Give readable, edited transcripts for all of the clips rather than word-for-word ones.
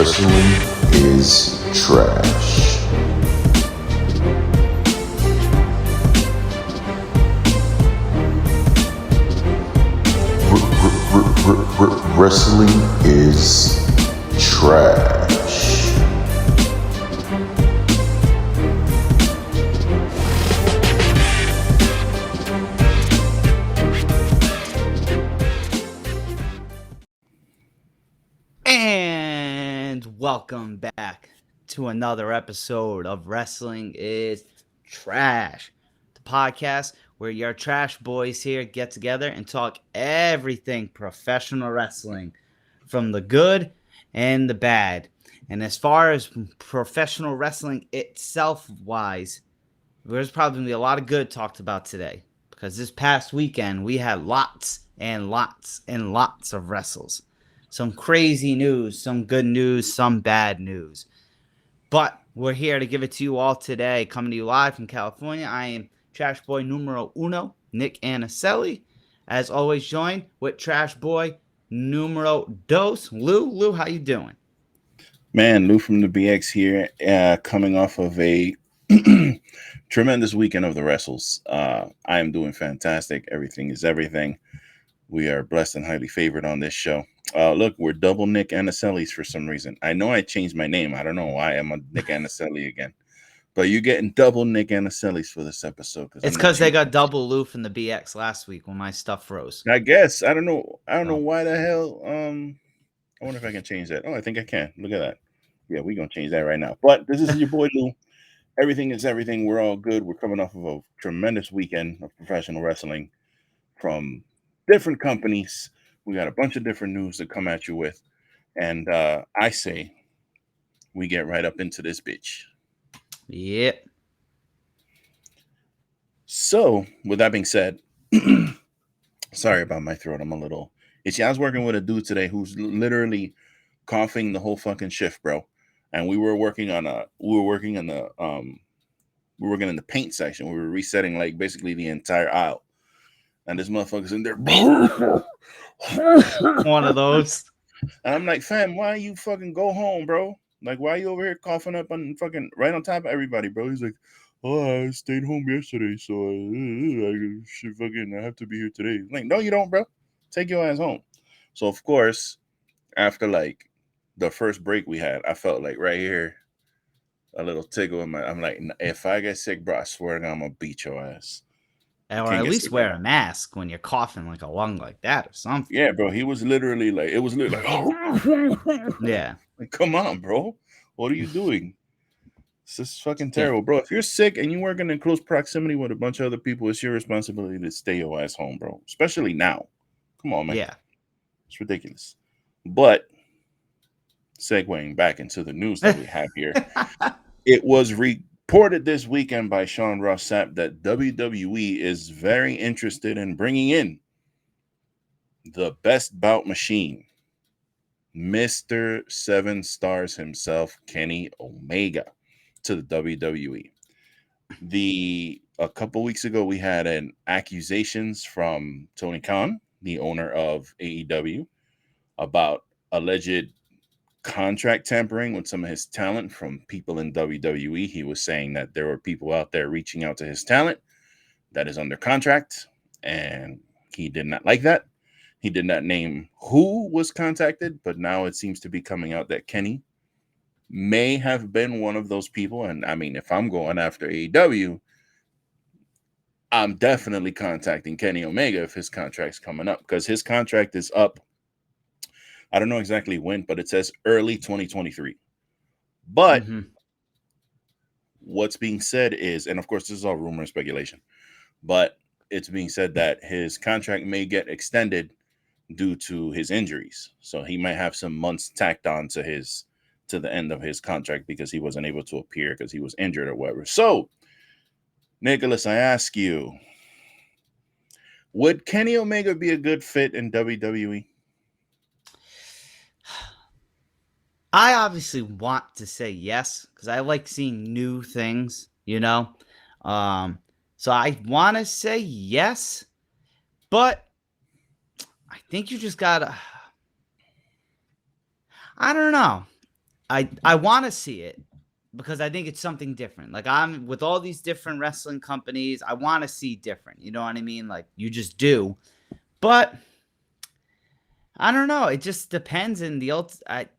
Wrestling is trash. Wrestling is trash. And welcome back to another episode of Wrestling is Trash, the podcast where your trash boys here get together and talk everything professional wrestling, from the good and the bad. And as far as professional wrestling itself wise, there's probably going to be a lot of good talked about today, because this past weekend we had lots and lots and lots of wrestles. Some crazy news, some good news, some bad news. But we're here to give it to you all today. Coming to you live from California, I am Trash Boy numero uno, Nick Anicelli. As always, joined with Trash Boy numero dos, Lou. Lou, how you doing? Man, Lou from the BX here, coming off of a tremendous weekend of the wrestles. I am doing fantastic. Everything is everything. We are blessed and highly favored on this show. Look, we're double Nick Anicelli's for some reason. I know I changed my name. I don't know why I'm a Nick Anicelli again. But you're getting double Nick Anicelli's for this episode. It's because they got double Lou from the BX last week when my stuff froze. I guess. I don't know. I don't know why the hell. I wonder if I can change that. Oh, I think I can. Look at that. Yeah, we're going to change that right now. But this is your boy Lou. Everything is everything. We're all good. We're coming off of a tremendous weekend of professional wrestling from different companies. We got a bunch of different news to come at you with. And I say we get right up into this bitch. Yep. So, with that being said, sorry about my throat. I'm a little itchy. I was working with a dude today who's literally coughing the whole fucking shift, bro. And we were working in the paint section. We were resetting like basically the entire aisle. And this motherfucker's in there. One of those. And I'm like, fam, why you fucking go home, bro? Like, why you over here coughing up on fucking right on top of everybody, bro? He's like, oh, I stayed home yesterday, so I have to be here today. I'm like, no, you don't, bro. Take your ass home. So, of course, after like the first break we had, I felt like right here, a little tickle in my. I'm like, if I get sick, bro, I swear to God, I'm gonna beat your ass. Or at least wear a mask when you're coughing like a lung like that or something. Yeah, bro. He was literally like, oh, yeah. Like, come on, bro. What are you doing? This is fucking terrible, bro. If you're sick and you work in close proximity with a bunch of other people, it's your responsibility to stay your ass home, bro. Especially now. Come on, man. Yeah. It's ridiculous. But segueing back into the news that we have here, it was reported this weekend by Sean Ross Sapp that WWE is very interested in bringing in the best bout machine, Mr. 7 Stars himself, Kenny Omega, to the WWE. A couple weeks ago, we had an accusations from Tony Khan, the owner of AEW, about alleged contract tampering with some of his talent from people in WWE. He was saying that there were people out there reaching out to his talent that is under contract, and he did not like that. He did not name who was contacted, but now it seems to be coming out that Kenny may have been one of those people. And I mean, if I'm going after AEW, I'm definitely contacting Kenny Omega if his contract's coming up, because his contract is up. I don't know exactly when, but it says early 2023. But what's being said is, and of course, this is all rumor and speculation, but it's being said that his contract may get extended due to his injuries. So he might have some months tacked on to the end of his contract because he wasn't able to appear because he was injured or whatever. So, Nicholas, I ask you, would Kenny Omega be a good fit in WWE? I obviously want to say yes, because I like seeing new things, you know? So I want to say yes, but I think you just gotta, I don't know. I want to see it because I think it's something different. Like I'm with all these different wrestling companies, I want to see different. You know what I mean? Like you just do. But I don't know. It just depends in the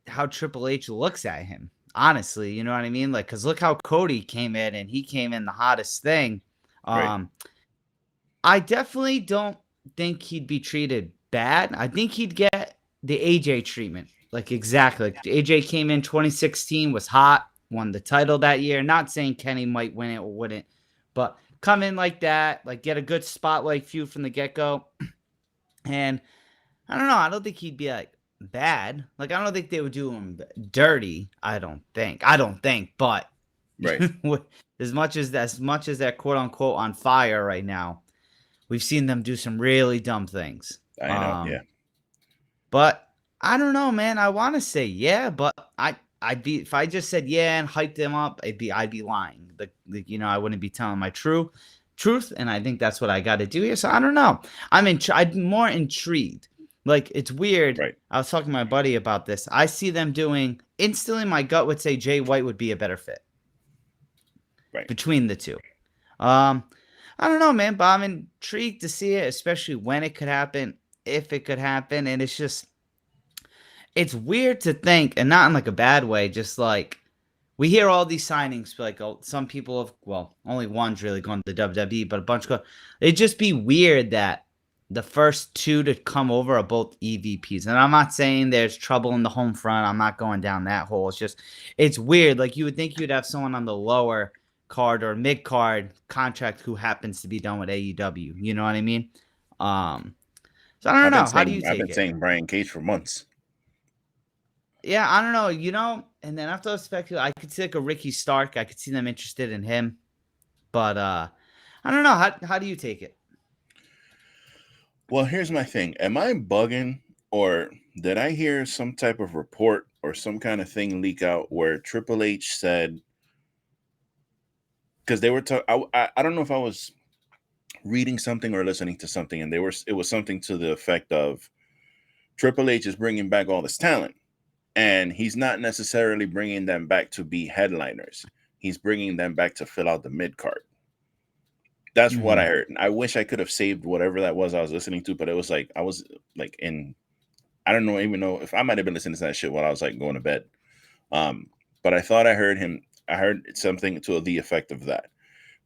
how Triple H looks at him. Honestly, you know what I mean? Like, cause look how Cody came in, and he came in the hottest thing. Right. I definitely don't think he'd be treated bad. I think he'd get the AJ treatment. Like exactly. Like AJ came in 2016, was hot, won the title that year. Not saying Kenny might win it or wouldn't, but come in like that, like get a good spotlight feud from the get-go. And I don't know. I don't think he'd be like bad. Like I don't think they would do him dirty. I don't think. But Right. as much as they're quote unquote on fire right now, we've seen them do some really dumb things. I know. Yeah. But I don't know, man. I want to say yeah, but I'd be if I just said yeah and hyped them up, I'd be lying. I wouldn't be telling my truth, and I think that's what I got to do here. So I don't know. I'm more intrigued. Like it's weird. Right. I was talking to my buddy about this. I see them doing instantly. My gut would say Jay White would be a better fit. Right. Between the two. I don't know, man, but I'm intrigued to see it, especially when it could happen, if it could happen, and it's weird to think, and not in like a bad way, just like we hear all these signings, like some people have, well, only one's really gone to the WWE, but a bunch go. It'd just be weird that the first two to come over are both EVPs, and I'm not saying there's trouble in the home front. I'm not going down that hole. It's weird. Like you would think you'd have someone on the lower card or mid card contract who happens to be done with AEW. You know what I mean? So I don't know. How do you take it? I've been saying Brian Cage for months. Yeah, I don't know, and then after speculate, I could see like a Ricky Stark. I could see them interested in him. But I don't know. How do you take it? Well, here's my thing. Am I bugging, or did I hear some type of report or some kind of thing leak out where Triple H said, because they were talking, I don't know if I was reading something or listening to something, and it was something to the effect of Triple H is bringing back all this talent, and he's not necessarily bringing them back to be headliners. He's bringing them back to fill out the mid card. That's what I heard. And I wish I could have saved whatever that was I was listening to, but it was like I was like I don't even know if I might have been listening to that shit while I was like going to bed. But I thought I heard something to the effect of that,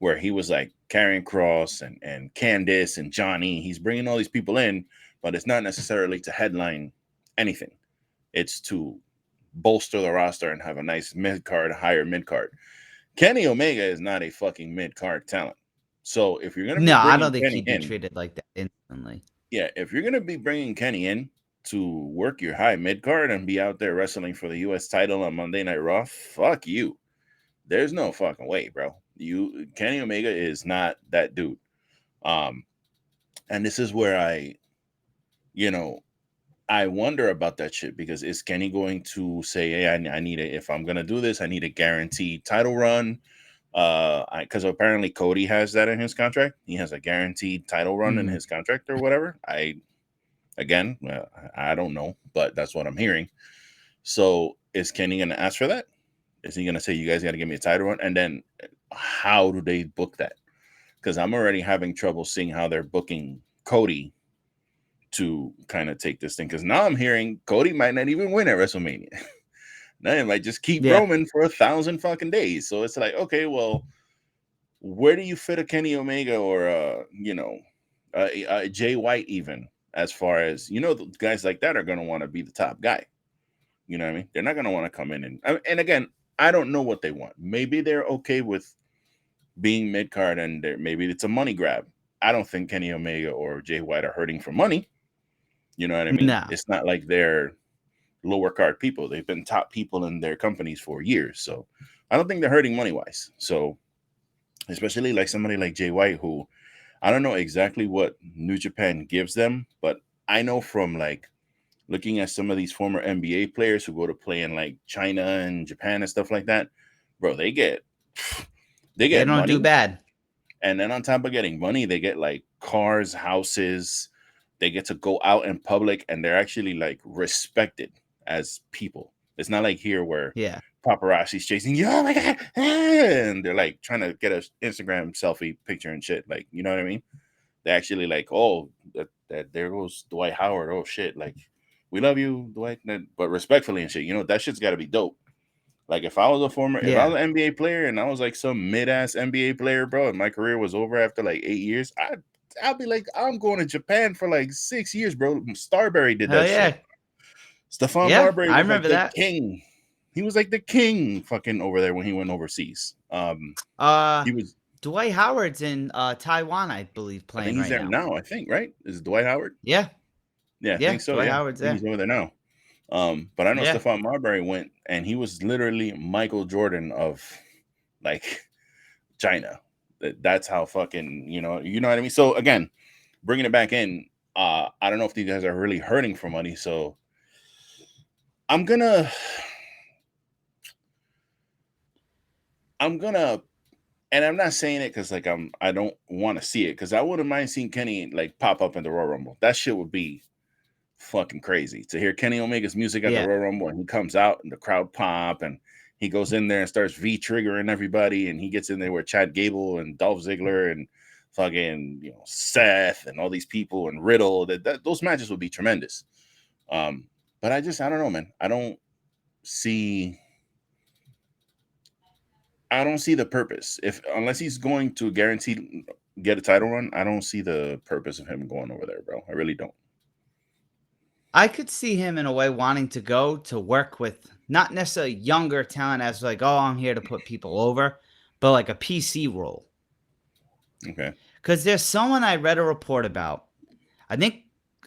where he was like Karrion Kross and Candice and Johnny. He's bringing all these people in, but it's not necessarily to headline anything. It's to bolster the roster and have a nice mid-card, higher mid-card. Kenny Omega is not a fucking mid-card talent. So if you're going to be I don't think Kenny he'd be treated like that instantly. Yeah, if you're going to be bringing Kenny in to work your high mid-card and be out there wrestling for the U.S. title on Monday Night Raw, fuck you. There's no fucking way, bro. Kenny Omega is not that dude. And this is where I wonder about that shit, because is Kenny going to say, hey, I need if I'm going to do this, I need a guaranteed title run? Because apparently Cody has that in his contract. He has a guaranteed title run in his contract or whatever. I don't know, but that's what I'm hearing. So is Kenny going to ask for that? Is he going to say, you guys got to give me a title run? And then how do they book that? Because I'm already having trouble seeing how they're booking Cody to kind of take this thing. Because now I'm hearing Cody might not even win at WrestleMania. Now it might just keep roaming for 1,000 fucking days. So it's like, okay, well, where do you fit a Kenny Omega or Jay White, even, as far as, the guys like that are going to want to be the top guy. You know what I mean? They're not going to want to come in and again, I don't know what they want. Maybe they're okay with being mid-card and maybe it's a money grab. I don't think Kenny Omega or Jay White are hurting for money. You know what I mean? No. It's not like they're lower card people. They've been top people in their companies for years. So I don't think they're hurting money-wise. So especially like somebody like Jay White, who I don't know exactly what New Japan gives them, but I know from like looking at some of these former NBA players who go to play in like China and Japan and stuff like that, bro, they don't money, do bad. And then on top of getting money, they get like cars, houses. They get to go out in public, and they're actually like respected as people. It's not like here where Yeah. paparazzi's chasing you. Oh my god! And they're like trying to get a Instagram selfie picture and shit. Like, you know what I mean? They actually like, oh, that there goes Dwight Howard. Oh shit! Like, we love you, Dwight, but respectfully and shit. You know, that shit's got to be dope. Like, if I was if I was an NBA player and I was like some mid-ass NBA player, bro, and my career was over after like 8 years, I'd be like, I'm going to Japan for like 6 years, bro. Starberry did that shit. Stephon Marbury I was remember like that. the king. He was like the king fucking over there when he went overseas. He was Dwight Howard's in Taiwan, I believe, I think playing he's right there now. now, I think, right? Is it Dwight Howard? Yeah. Yeah, I think so. Dwight Yeah. Howard's I think there. he's over there now. But I know Yeah. Stephon Marbury went and he was literally Michael Jordan of like China. That's how fucking, you know what I mean? So again, bringing it back in, I don't know if these guys are really hurting for money. So I'm gonna, and I'm not saying it because like I don't want to see it, because I wouldn't mind seeing Kenny like pop up in the Royal Rumble. That shit would be fucking crazy to hear Kenny Omega's music at the Royal Rumble, and he comes out and the crowd pop and he goes in there and starts V-triggering everybody, and he gets in there with Chad Gable and Dolph Ziggler and fucking, you know, Seth and all these people and Riddle. Those matches would be tremendous. But I don't know, man. I don't see the purpose. Unless he's going to guarantee get a title run, I don't see the purpose of him going over there, bro. I really don't. I could see him in a way wanting to go to work with not necessarily younger talent as like, oh, I'm here to put people over, but like a PC role. Okay. Because there's someone I read a report about. I think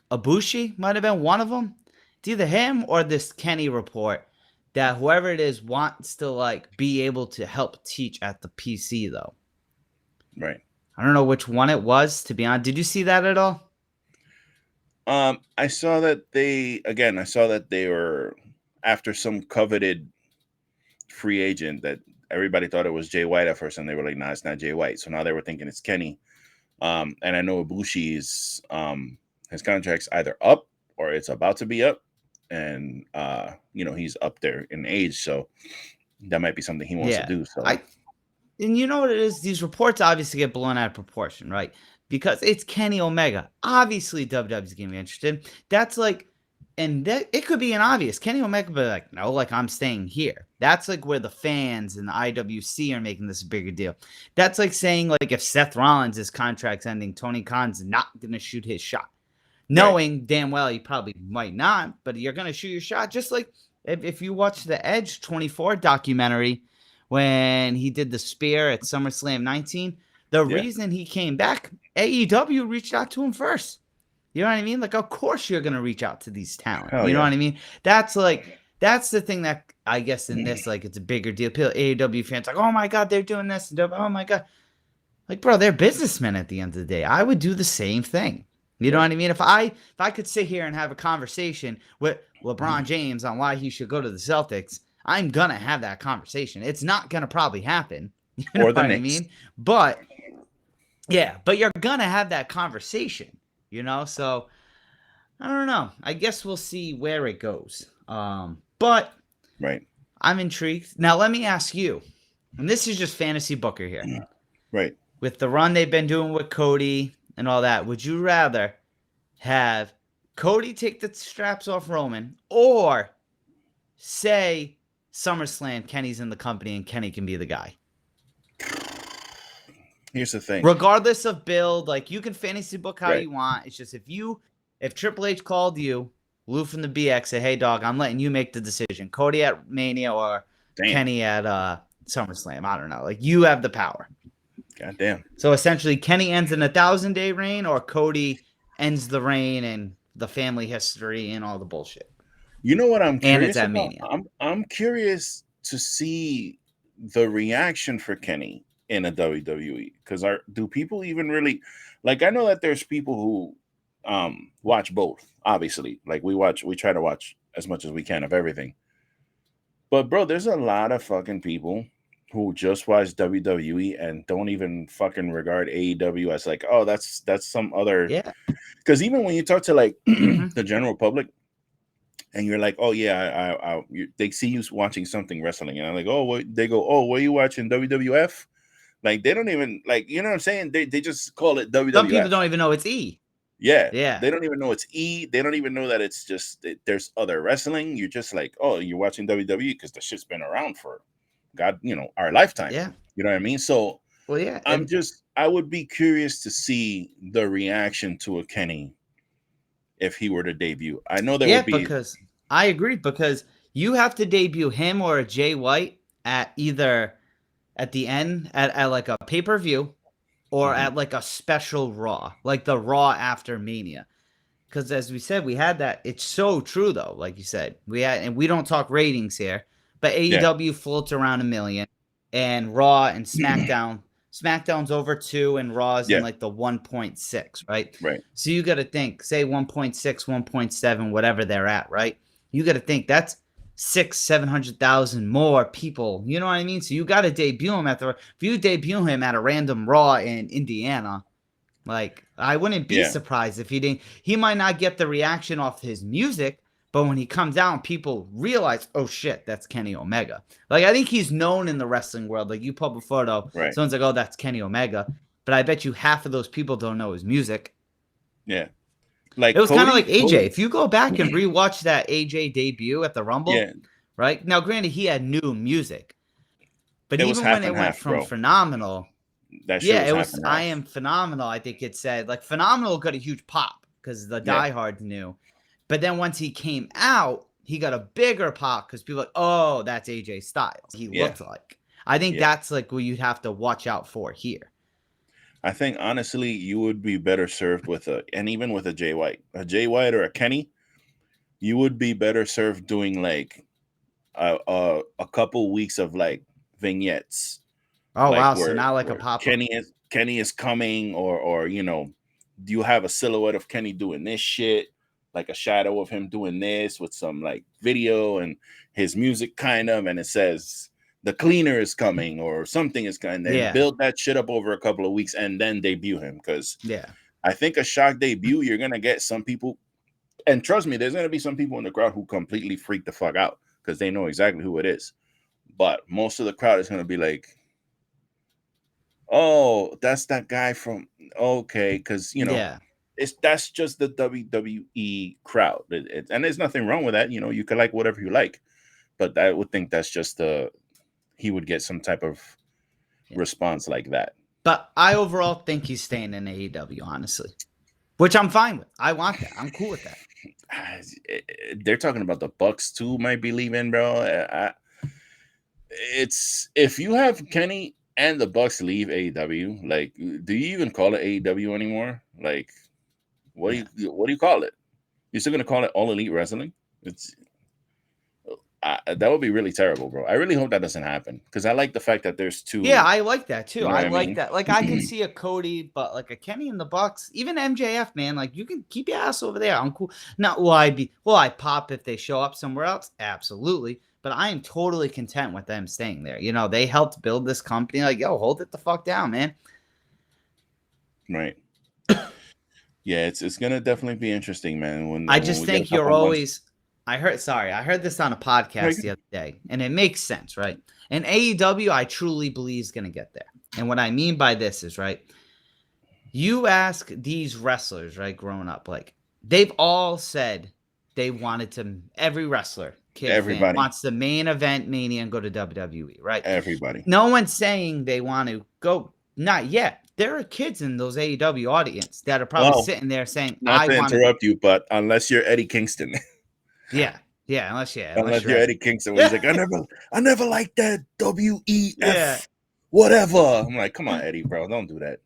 Ibushi might have been one of them. It's either him or this Kenny report that whoever it is wants to like be able to help teach at the PC though. Right. I don't know which one it was, to be honest. Did you see that at all? I saw that they were after some coveted free agent that everybody thought it was Jay White at first, and they were like, nah, it's not Jay White. So now they were thinking it's Kenny. And I know Ibushi's his contract's either up or it's about to be up, and you know, he's up there in age, so that might be something he wants to do. So and you know what it is? These reports obviously get blown out of proportion, right? Because it's Kenny Omega. Obviously, WWE's going to be interested. That's like, and that it could be an obvious. Kenny Omega be like, no, like I'm staying here. That's like where the fans and the IWC are making this a bigger deal. That's like saying like if Seth Rollins' contract's ending, Tony Khan's not going to shoot his shot. Knowing damn well he probably might not, but you're going to shoot your shot. Just like if you watch the Edge 24 documentary when he did the spear at SummerSlam 19, the reason he came back, AEW reached out to him first. You know what I mean? Like, of course you're going to reach out to these talent. You know what I mean? That's the thing that I guess in this, like, it's a bigger deal. AEW fans like, oh my God, they're doing this. Oh my God. Like, bro, they're businessmen at the end of the day. I would do the same thing. You know what I mean? If I could sit here and have a conversation with LeBron James on why he should go to the Celtics, I'm going to have that conversation. It's not going to probably happen. You know what I mean? But yeah, but you're going to have that conversation, you know? So I don't know. I guess we'll see where it goes. But I'm intrigued. Now, let me ask you, and this is just fantasy booker here. Right. With the run they've been doing with Cody and all that, would you rather have Cody take the straps off Roman, or say SummerSlam, Kenny's in the company and Kenny can be the guy? Here's the thing. Regardless of build, like, you can fantasy book how you want. It's just if Triple H called you, Lou from the BX said, hey, dog, I'm letting you make the decision. Cody at Mania or Kenny at SummerSlam. I don't know. Like, you have the power. Goddamn. So essentially, Kenny ends in 1,000-day reign, or Cody ends the reign and the family history and all the bullshit. You know what I'm curious and it's at about? Mania. I'm curious to see the reaction for Kenny in a WWE, because do people even really, like, I know that there's people who watch both, obviously. Like, we try to watch as much as we can of everything. But bro, there's a lot of fucking people who just watch WWE and don't even fucking regard AEW as like, oh, that's some other. Yeah. Because even when you talk to like the general public, and you're like, oh yeah, they see you watching something wrestling, and I'm like, oh, they go, oh, what are you watching, WWF? Like, they don't even, like, you know what I'm saying? They just call it WWF. Some people don't even know it's E. Yeah. Yeah. They don't even know it's E. They don't even know that it's just there's other wrestling. You're just like, oh, you're watching WWE because the shit's been around for God, our lifetime. Yeah. You know what I mean? So Well, yeah. I would be curious to see the reaction to a Kenny if he were to debut. I know there would be, because I agree, because you have to debut him or a Jay White at either at the end at like a pay-per-view or at like a special Raw, like the Raw after Mania. Because as we said, we had that. It's so true, though. Like you said, and we don't talk ratings here, but AEW floats around 1 million, and Raw and SmackDown. SmackDown's over 2, and Raw's in like the 1.6, right? Right. So you got to think, say 1.6, 1.7, whatever they're at, right? You got to think that's 700,000 more people. You know what I mean? So you got to debut him if you debut him at a random Raw in Indiana. Like, I wouldn't be surprised if he didn't. He might not get the reaction off his music, but when he comes out, people realize, oh shit, that's Kenny Omega. Like, I think he's known in the wrestling world. Like, you put a photo, someone's like, oh, that's Kenny Omega. But I bet you half of those people don't know his music. Yeah. Like, it was kind of like AJ. If you go back and rewatch that AJ debut at the Rumble, right? Now, granted, he had new music. But even when it went from Phenomenal... it was I Am Phenomenal. I think it said, like, Phenomenal got a huge pop because the diehards knew. But then once he came out, he got a bigger pop because people were like, oh, that's AJ Styles. He looked like. I think that's like what you'd have to watch out for here. I think, honestly, you would be better served with even with a Jay White or a Kenny, you would be better served doing like a couple weeks of like vignettes. Oh, like, wow. So not like a pop-up. Kenny is coming, or do you have a silhouette of Kenny doing this shit, like a shadow of him doing this with some like video and his music kind of, and it says the cleaner is coming or something is coming. Then build that shit up over a couple of weeks and then debut him, because I think a shock debut, you're gonna get some people, and trust me, there's gonna be some people in the crowd who completely freak the fuck out because they know exactly who it is, but most of the crowd is gonna be like, oh, that's that guy from, okay, because that's just the WWE crowd, and there's nothing wrong with that. You can like whatever you like, but I would think that's just he would get some type of response like that. But I overall think he's staying in AEW, honestly, which I'm fine with. I want that. I'm cool with that. They're talking about the Bucks too might be leaving, bro. It's if you have Kenny and the Bucks leave AEW, like, do you even call it AEW anymore? Like, what do you call it? You're still gonna call it All Elite Wrestling? It's that would be really terrible, bro. I really hope that doesn't happen, because I like the fact that there's two. Yeah, I like that too. I like that. Like, I can see a Cody, but like a Kenny in the Bucks, even MJF, man. Like, you can keep your ass over there. I'm cool. Not will I pop if they show up somewhere else? Absolutely. But I am totally content with them staying there. They helped build this company. Like, yo, hold it the fuck down, man. Right. Yeah, it's gonna definitely be interesting, man. I just think you're always. I heard this on a podcast the other day, and it makes sense, right? And AEW, I truly believe is gonna get there. And what I mean by this is, right, you ask these wrestlers, right, growing up, like, they've all said they wanted to. Every wrestler. Everybody wants the main event Mania and go to WWE, right? Everybody. No one's saying they want to go. Not yet. There are kids in those AEW audience that are probably sitting there saying, "Not to interrupt you, but unless you're Eddie Kingston." Unless you're Eddie Kingston, he's like, I never liked that WEF, whatever. I'm like, come on, Eddie, bro, don't do that.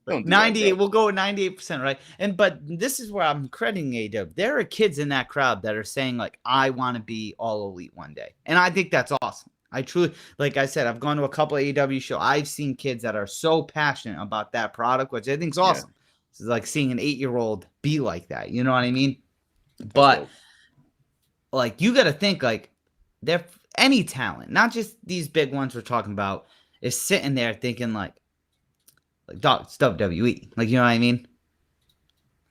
98, we'll go with 98%, right? But this is where I'm crediting AEW. There are kids in that crowd that are saying, like, I want to be All Elite one day, and I think that's awesome. I truly, like I said, I've gone to a couple of AEW shows. I've seen kids that are so passionate about that product, which I think is awesome. It's like seeing an 8-year-old be like that. You know what I mean? But like, you got to think, like, there any talent, not just these big ones we're talking about, is sitting there thinking like, dog, it's WWE. Like, you know what I mean?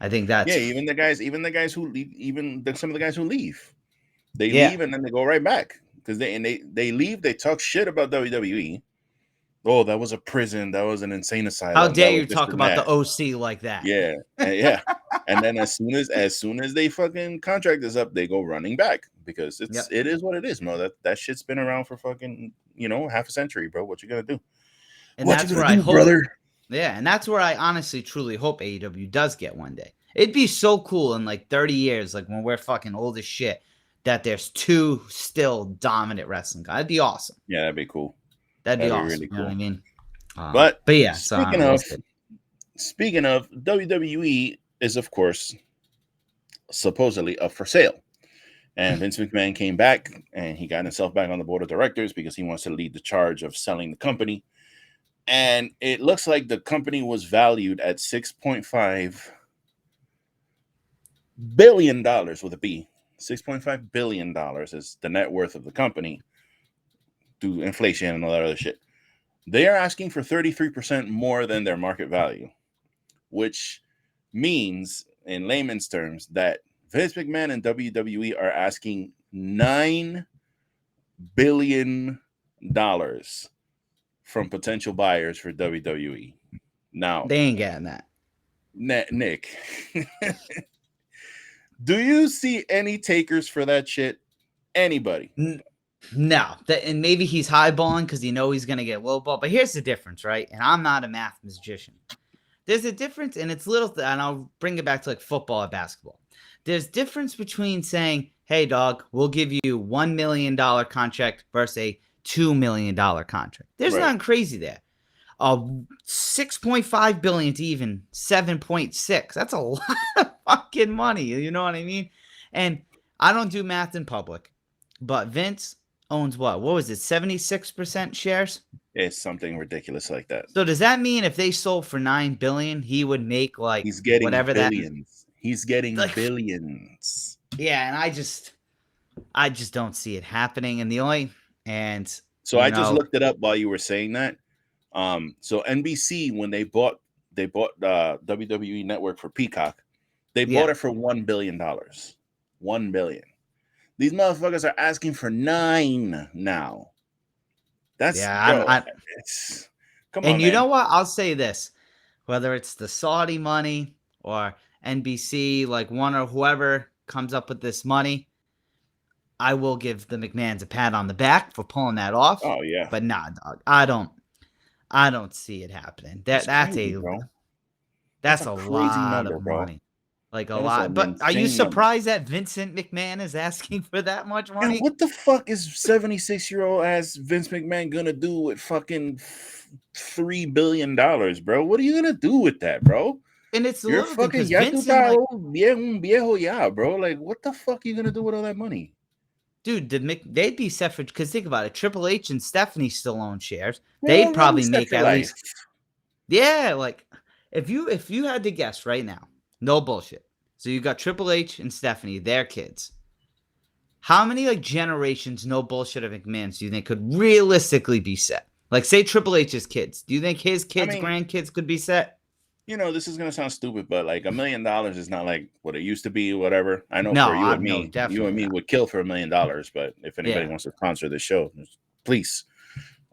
I think that's even the guys who leave, some of the guys who leave, they Yeah. leave and then they go right back because they leave. They talk shit about WWE. Oh, that was a prison. That was an insane asylum. how dare that was you this talk and about the that. OC like that? Yeah, yeah. And then as soon as they fucking contract is up, they go running back because it is what it is, bro. That shit's been around for fucking half a century, bro. What you gonna do? And What that's you where gonna I do, hope, brother? Yeah, and that's where I honestly truly hope AEW does get one day. It'd be so cool in like 30 years, like when we're fucking old as shit, that there's two still dominant wrestling guys. That'd be awesome. Yeah, that'd be cool. That'd be awesome. Really you know what I cool. mean? But yeah, so I don't know, speaking of WWE is of course supposedly up for sale. And Vince McMahon came back and he got himself back on the board of directors because he wants to lead the charge of selling the company. And it looks like the company was valued at $6.5 billion with a B. $6.5 billion is the net worth of the company through inflation and all that other shit. They are asking for 33% more than their market value, which means, in layman's terms, that Vince McMahon and WWE are asking $9 billion from potential buyers for WWE. Now, they ain't getting that. Nick, do you see any takers for that shit? Anybody? No, and maybe he's highballing because he's gonna get lowball. But here's the difference, right? And I'm not a math magician. There's a difference, and it's little, and I'll bring it back to like football or basketball. There's difference between saying, "Hey, dog, we'll give you $1 million contract" versus a $2 million contract. There's nothing crazy there. 6.5 billion to even 7.6. That's a lot of fucking money. You know what I mean? And I don't do math in public, but Vince owns what? What was it? 76% shares? It's something ridiculous like that. So does that mean if they sold for 9 billion, he would make like he's getting whatever billions? He's getting like, billions. Yeah, and I just don't see it happening. And so I just looked it up while you were saying that. So NBC, when they bought WWE Network for Peacock, they bought it for $1 billion. $1 billion. These motherfuckers are asking for 9 now. That's come on. And you know what? I'll say this: whether it's the Saudi money or NBC, like one or whoever comes up with this money, I will give the McMahons a pat on the back for pulling that off. Oh yeah, but nah, dog, I don't see it happening. That's crazy, that's a crazy lot number, of money. Like a lot. But are you surprised that Vincent McMahon is asking for that much money? And what the fuck is 76-year-old ass Vince McMahon gonna do with fucking $3 billion, bro? What are you gonna do with that, bro? And it's you're fucking viejo, bro. Like, what the fuck are you gonna do with all that money? Dude, they'd be set for, because think about it. Triple H and Stephanie still own shares. They'd probably make at least. Yeah, like if you had to guess right now, no bullshit. So you got Triple H and Stephanie, their kids. How many like generations, no bullshit, of McMahon's do you think could realistically be set? Like say Triple H's kids. Do you think his kids, grandkids could be set? This is gonna sound stupid, but like $1 million is not like what it used to be, or whatever. I know for you and me would kill for $1 million. But if anybody wants to sponsor this show, please.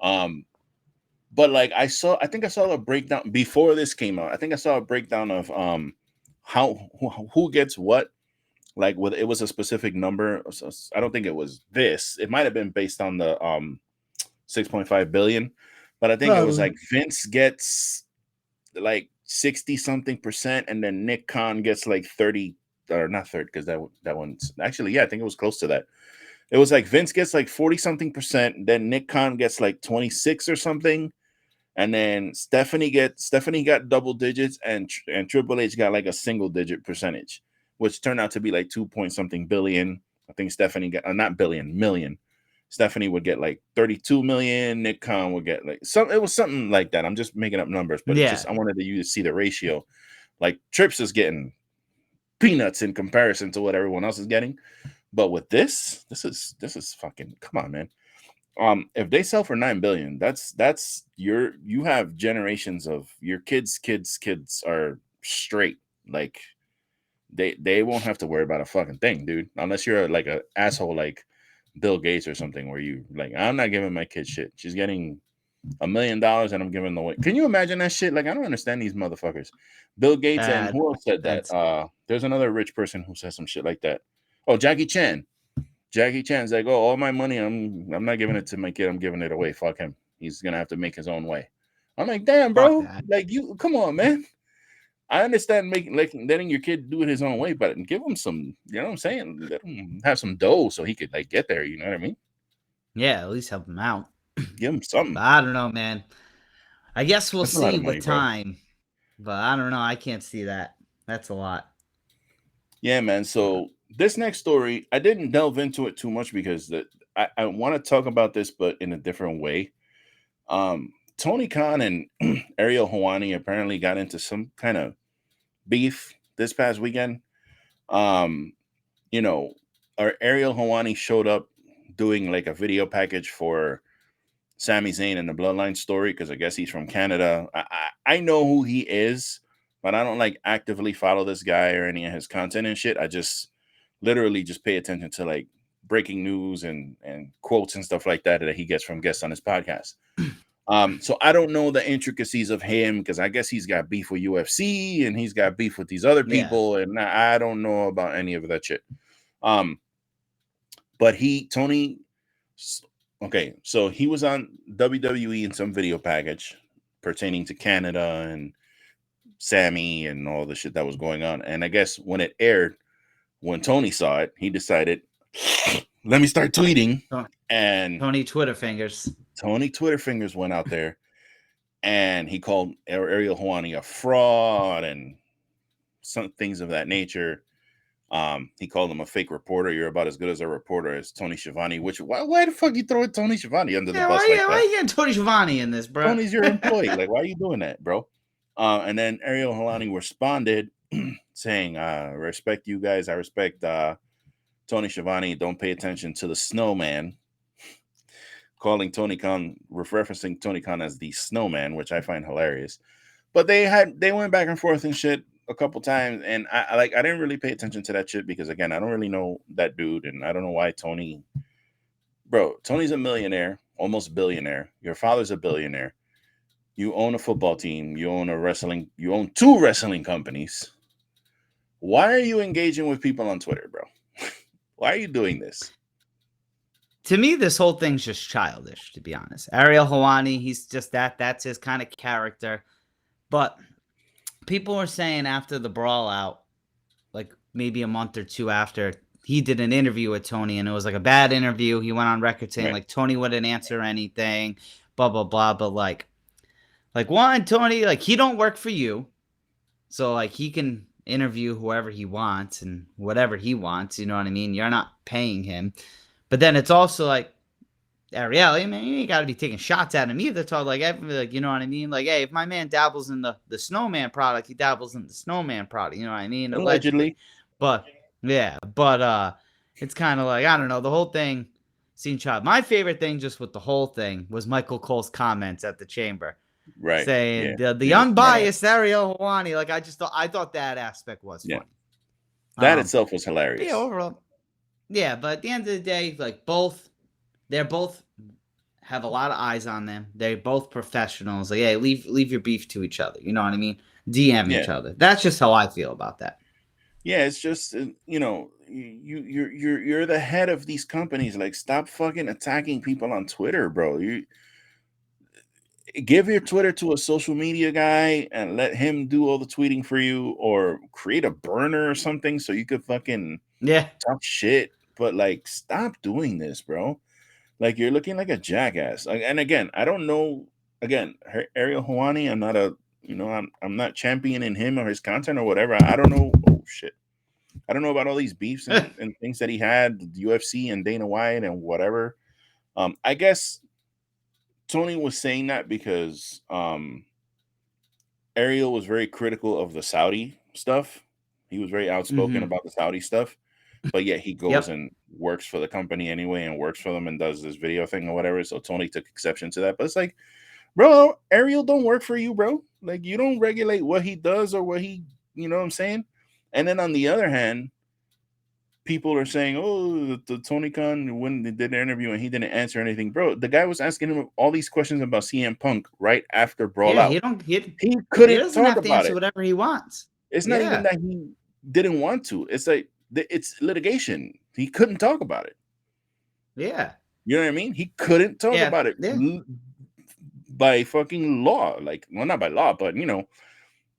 But like I think I saw a breakdown before this came out. I think I saw a breakdown of who gets what. Like it was a specific number. I don't think it was this. It might have been based on the 6.5 billion, but I think it was like Vince gets like 60 something percent, and then Nick Khan gets like 30, or not 30, because that one's actually, I think it was close to that. It was like Vince gets like 40 something percent, then Nick Khan gets like 26 or something, and then Stephanie got double digits, and Triple H got like a single digit percentage, which turned out to be like 2 point something billion. I think Stephanie got million. Stephanie would get like 32 million. Nick Khan would get like it was something like that. I'm just making up numbers, but I wanted you to see the ratio. Like Trips is getting peanuts in comparison to what everyone else is getting. But with this is fucking, come on, man. If they sell for 9 billion, that's you have generations of your kids are straight. Like they won't have to worry about a fucking thing, dude. Unless you're like an asshole like Bill Gates or something, where you like, I'm not giving my kid shit. She's getting $1 million and I'm giving away. Can you imagine that shit? Like, I don't understand these motherfuckers. Bill Gates and who else said that? There's another rich person who said some shit like that. Oh, Jackie Chan. Jackie Chan's like, oh, all my money, I'm not giving it to my kid. I'm giving it away. Fuck him. He's gonna have to make his own way. I'm like, damn, bro. Like, you, come on, man. I understand letting your kid do it his own way, but give him some, you know what I'm saying? Let him have some dough so he could like get there. You know what I mean? Yeah, at least help him out. Give him something. But I don't know, man. I guess we'll see money, with time. But I don't know. I can't see that. That's a lot. Yeah, man. So this next story, I didn't delve into it too much because I want to talk about this, but in a different way. Tony Khan and Ariel Helwani apparently got into some kind of beef this past weekend. You know, our Ariel Helwani showed up doing like a video package for Sami Zayn and the Bloodline story because I guess he's from Canada. I know who he is, but I don't like actively follow this guy or any of his content and shit. I just literally just pay attention to like breaking news and quotes and stuff like that he gets from guests on his podcast. So I don't know the intricacies of him because I guess he's got beef with UFC and he's got beef with these other people, and I don't know about any of that shit. But Tony, okay, so he was on WWE in some video package pertaining to Canada and Sami and all the shit that was going on. And I guess when it aired, when Tony saw it, he decided, let me start tweeting. And Tony Twitter fingers went out there and he called Ariel Helwani a fraud and some things of that nature. He called him a fake reporter. You're about as good as a reporter as Tony Schiavone. Which why the fuck you throwing Tony Schiavone under the bus? Why are you getting Tony Schiavone in this, bro? Tony's your employee. Like, why are you doing that, bro? And then Ariel Helwani responded saying, respect you guys. I respect Tony Schiavone. Don't pay attention to the snowman. Calling Tony Khan, referencing Tony Khan as the snowman, which I find hilarious. But they went back and forth and shit a couple times, and I didn't really pay attention to that shit because again, I don't really know that dude, and I don't know why Tony's a millionaire, almost billionaire. Your father's a billionaire. You own a football team. You own 2 wrestling companies. Why are you engaging with people on Twitter, bro? Why are you doing this? To me, this whole thing's just childish, to be honest. Ariel Helwani, he's just that's his kind of character. But people were saying after the brawl out, like maybe a month or two after, he did an interview with Tony, and it was like a bad interview. He went on record saying like Tony wouldn't answer anything, blah, blah, blah. But like one, Tony, like he don't work for you. So like he can interview whoever he wants and whatever he wants. You know what I mean? You're not paying him. But then it's also like, Ariel, I mean, you ain't got to be taking shots at him either. So like, you know what I mean? Like, hey, if my man dabbles in the snowman product, he dabbles in the snowman product. You know what I mean? Allegedly. But yeah, it's kind of like, I don't know. The whole thing seemed child. My favorite thing just with the whole thing was Michael Cole's comments at the chamber. Right. Saying the unbiased Ariel Helwani. Like, I thought that aspect was funny. That itself was hilarious. Yeah, overall. Yeah, but at the end of the day, like they're both have a lot of eyes on them. They're both professionals. Like, hey, leave your beef to each other. You know what I mean? DM each other. That's just how I feel about that. Yeah, it's just you're the head of these companies. Like, stop fucking attacking people on Twitter, bro. You give your Twitter to a social media guy and let him do all the tweeting for you, or create a burner or something so you could fucking talk shit. But like, stop doing this, bro. Like, you're looking like a jackass. And again, I don't know. Again, Ariel Helwani, I'm not I'm not championing him or his content or whatever. I don't know. Oh shit, I don't know about all these beefs and things that he had, the UFC and Dana White and whatever. I guess Tony was saying that because Ariel was very critical of the Saudi stuff. He was very outspoken about the Saudi stuff. But yet he goes and works for the company anyway and works for them and does this video thing or whatever. So Tony took exception to that. But it's like, bro, Ariel don't work for you, bro. Like, you don't regulate what he does or what he, you know what I'm saying? And then on the other hand, people are saying, "Oh, the Tony Khan, when they did the interview and he didn't answer anything, bro." The guy was asking him all these questions about CM Punk right after Brawl Yeah, Out. he He couldn't doesn't talk have to about answer it. whatever he wants. It's not even Yeah. that he didn't want to. It's like it's litigation. He couldn't talk about it. Yeah. You know what I mean? He couldn't talk Yeah. about it Yeah. by fucking law. Like, well, not by law, but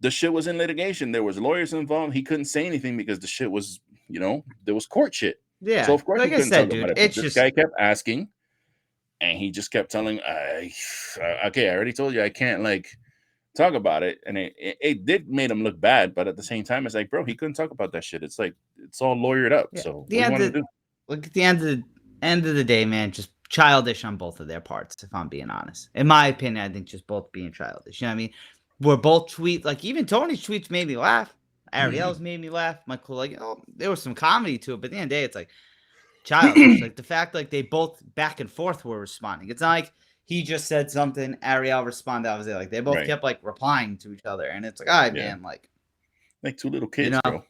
the shit was in litigation. There was lawyers involved. He couldn't say anything because the shit was, there was court shit. So Yeah. of course he Like I couldn't said, talk dude, about it. But it's this just guy kept asking, and he just kept telling, okay, I already told you I can't talk about it. And it did made him look bad, but at the same time, it's like, bro, he couldn't talk about that shit. It's like it's all lawyered up. yeah. So what do you want to do? Look, at the end of the day, man, just childish on both of their parts, if I'm being honest. In my opinion, I think just both being childish. You know what I mean? We're both like even Tony's tweets made me laugh. Ariel's made me laugh. Michael, there was some comedy to it, but at the end of the day, it's like childish. Like the fact they both back and forth were responding. It's not like he just said something, Ariel responded, I was there. Like they both kept replying to each other, and it's like, all right, man, like two little kids, bro.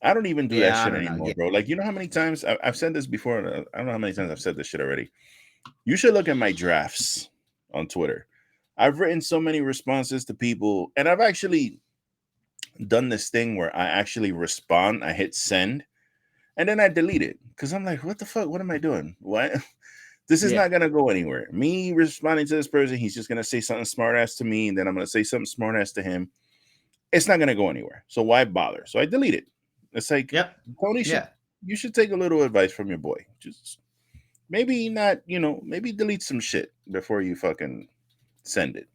I don't even do that shit anymore, bro. Like, you know how many times I've said this before? I don't know how many times I've said this shit already. You should look at my drafts on Twitter. I've written so many responses to people, and I've actually done this thing where I actually respond. I hit send, and then I delete it because I'm like, what the fuck? What am I doing? What? This is not going to go anywhere. Me responding to this person, he's just going to say something smart ass to me, and then I'm going to say something smart ass to him. It's not going to go anywhere. So why bother? So I delete it. It's like, Tony, you should take a little advice from your boy. Just maybe not, maybe delete some shit before you fucking send it.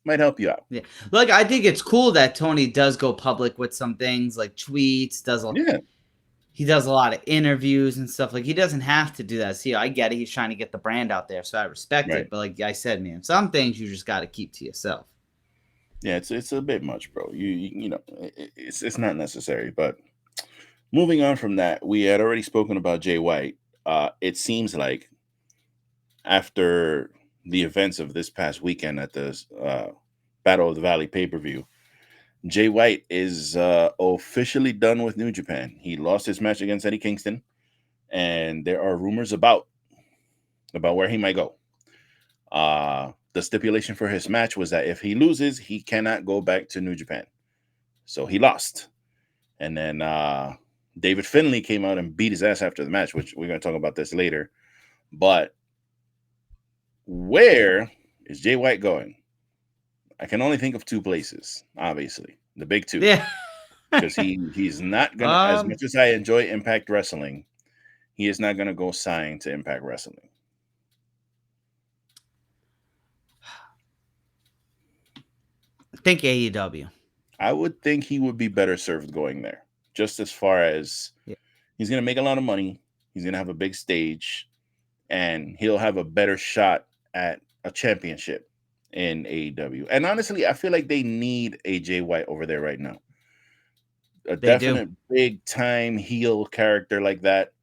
Might help you out. Yeah. Like, I think it's cool that Tony does go public with some things, like tweets, he does a lot of interviews and stuff. Like, he doesn't have to do that. See, I get it. He's trying to get the brand out there, so I respect it. But like I said, man, some things you just got to keep to yourself. Yeah, it's a bit much, bro. It's not necessary. But moving on from that, we had already spoken about Jay White. It seems like after the events of this past weekend at the Battle of the Valley pay-per-view, Jay White is officially done with New Japan. He lost his match against Eddie Kingston, and there are rumors about where he might go. The stipulation for his match was that if he loses, he cannot go back to New Japan. So he lost. And then David Finlay came out and beat his ass after the match, which we're going to talk about this later. But where is Jay White going? I can only think of two places, obviously. The big two. Yeah. Because he's not going to, as much as I enjoy Impact Wrestling, he is not going to go sign to Impact Wrestling. I think AEW. I would think he would be better served going there. Just as far as he's going to make a lot of money. He's going to have a big stage. And he'll have a better shot at a championship in AEW. And honestly, I feel like they need a Jay White over there right now. A definite big time heel character like that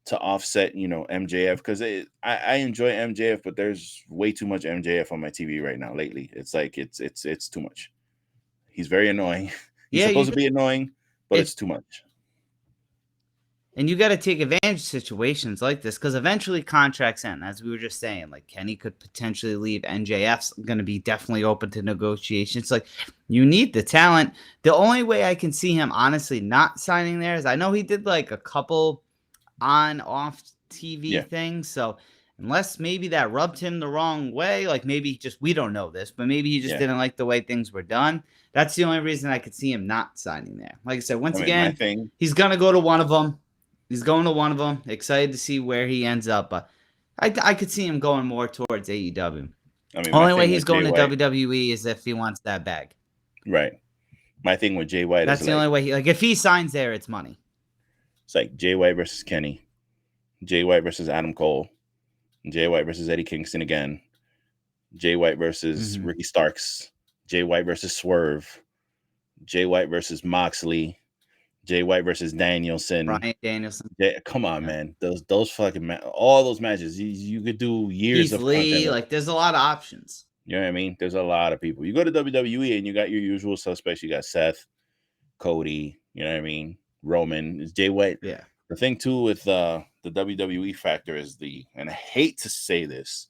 to offset, MJF. Because I enjoy MJF, but there's way too much MJF on my TV right now lately. It's like it's too much. He's very annoying. He's supposed to be annoying, but it's too much. And you got to take advantage of situations like this because eventually contracts end. As we were just saying, like Kenny could potentially leave. NJF's going to be definitely open to negotiations. Like you need the talent. The only way I can see him honestly not signing there is I know he did like a couple on-off TV things. So unless maybe that rubbed him the wrong way, like maybe we don't know this, but maybe he just didn't like the way things were done. That's the only reason I could see him not signing there. Like I said, once again, he's going to go to one of them. He's going to one of them. Excited to see where he ends up. But I could see him going more towards AEW. Only way he's going to WWE is if he wants that bag. Right. My thing with Jay White is the only way. If he signs there, it's money. It's like Jay White versus Kenny. Jay White versus Adam Cole. Jay White versus Eddie Kingston again. Jay White versus Ricky Starks. Jay White versus Swerve. Jay White versus Moxley. Jay White versus Danielson. Bryan Danielson. Come on, man. Those fucking all those matches. You could do years of content. Like there's a lot of options. You know what I mean? There's a lot of people. You go to WWE and you got your usual suspects. You got Seth, Cody, You know what I mean? Roman is Jay White. Yeah. The thing too with the WWE factor is and I hate to say this,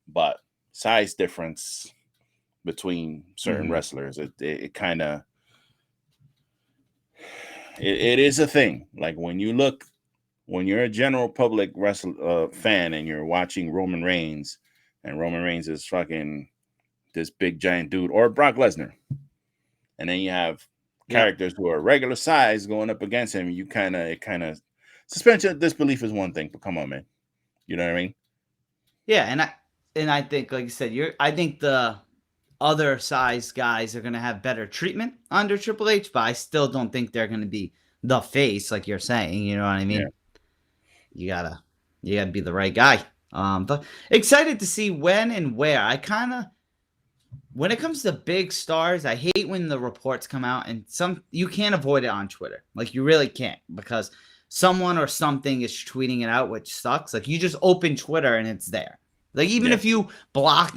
but size difference between certain wrestlers. It kind of it is a thing. Like when you're a general public fan and you're watching Roman Reigns, and Roman Reigns is fucking this big giant dude, or Brock Lesnar, and then you have characters who are regular size going up against him, it kind of suspension of disbelief is one thing, but come on, man, you know what I mean? Yeah, and I think, like you said, I think the other size guys are gonna have better treatment under Triple H, but I still don't think they're gonna be the face, like you're saying. You know what I mean? Yeah. You gotta be the right guy. But excited to see when and where. When it comes to big stars, I hate when the reports come out and you can't avoid it on Twitter. Like you really can't, because someone or something is tweeting it out, which sucks. Like you just open Twitter and it's there. Like even if you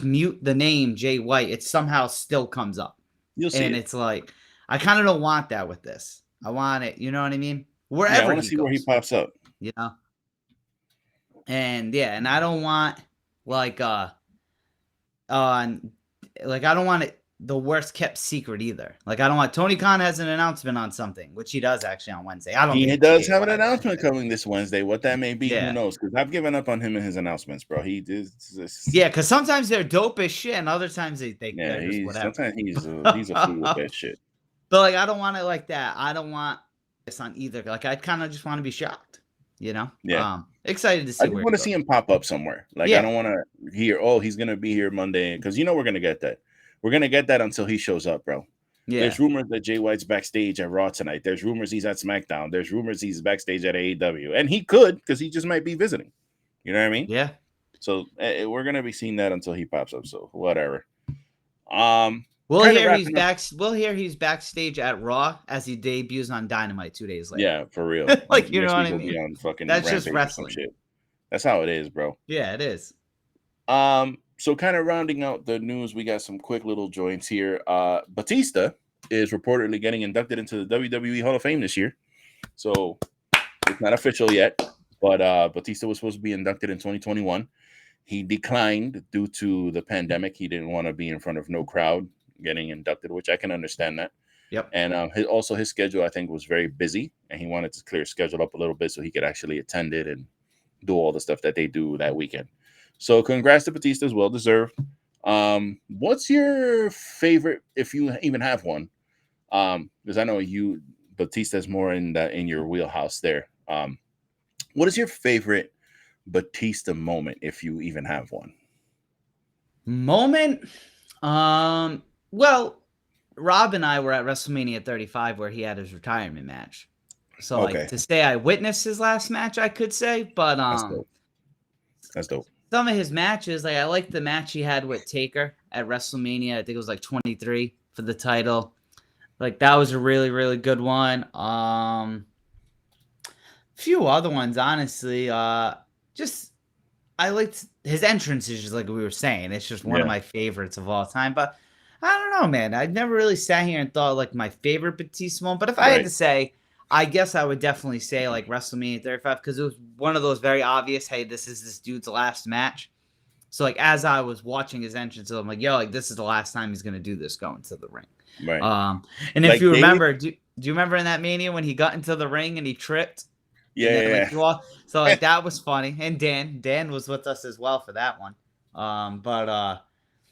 mute the name Jay White, it somehow still comes up. You'll see. And it's like, I kind of don't want that with this. I want it, you know what I mean? Wherever I want to see where he pops up. You know? And and I don't want I don't want it the worst kept secret either. Like I don't want Tony Khan has an announcement on something, which he does actually on Wednesday. He does have an announcement coming this Wednesday. What that may be, who knows? Because I've given up on him and his announcements, bro. Because sometimes they're dope as shit, and other times they're just whatever. Sometimes he's a fool with that shit. But like I don't want it like that. I don't want this on either. Like I kind of just want to be shocked. You know? Yeah. Excited to see. I just want to see him pop up somewhere. Like I don't want to hear, he's gonna be here Monday, because we're gonna get that. We're gonna get that until he shows up, bro. Yeah. There's rumors that Jay White's backstage at Raw tonight. There's rumors he's at SmackDown. There's rumors he's backstage at AEW, and he could, because he just might be visiting. You know what I mean? Yeah. So we're gonna be seeing that until he pops up. So whatever. We'll hear he's backstage at Raw as he debuts on Dynamite 2 days later. Yeah, for real. Like you know what I mean? Be on fucking That's just wrestling. Shit. That's how it is, bro. Yeah, it is. So kind of rounding out the news, we got some quick little joints here. Batista is reportedly getting inducted into the WWE Hall of Fame this year. So it's not official yet, but Batista was supposed to be inducted in 2021. He declined due to the pandemic. He didn't want to be in front of no crowd getting inducted, which I can understand that. Yep. And his schedule, I think, was very busy, and he wanted to clear his schedule up a little bit so he could actually attend it and do all the stuff that they do that weekend. So congrats to Batista, as well deserved. What's your favorite, if you even have one? Because I know Batista's more in your wheelhouse there. What is your favorite Batista moment, if you even have one? Moment? Well, Rob and I were at WrestleMania 35 where he had his retirement match. So like to say I witnessed his last match, I could say, but That's dope. Some of his matches, like I like the match he had with Taker at WrestleMania. I think it was like 23 for the title. Like that was a really, really good one. Few other ones, honestly. Just I liked his entrances, just like we were saying. It's just one of my favorites of all time. But I don't know, man. I've never really sat here and thought like my favorite Batista moment. But if I had to say, I guess I would definitely say like WrestleMania 35, because it was one of those very obvious, hey, this is this dude's last match. So like as I was watching his entrance, I'm like, yo, like this is the last time he's gonna do this going to the ring. Right. And if you remember, do you remember in that Mania when he got into the ring and he tripped? Yeah. So like that was funny. And Dan was with us as well for that one.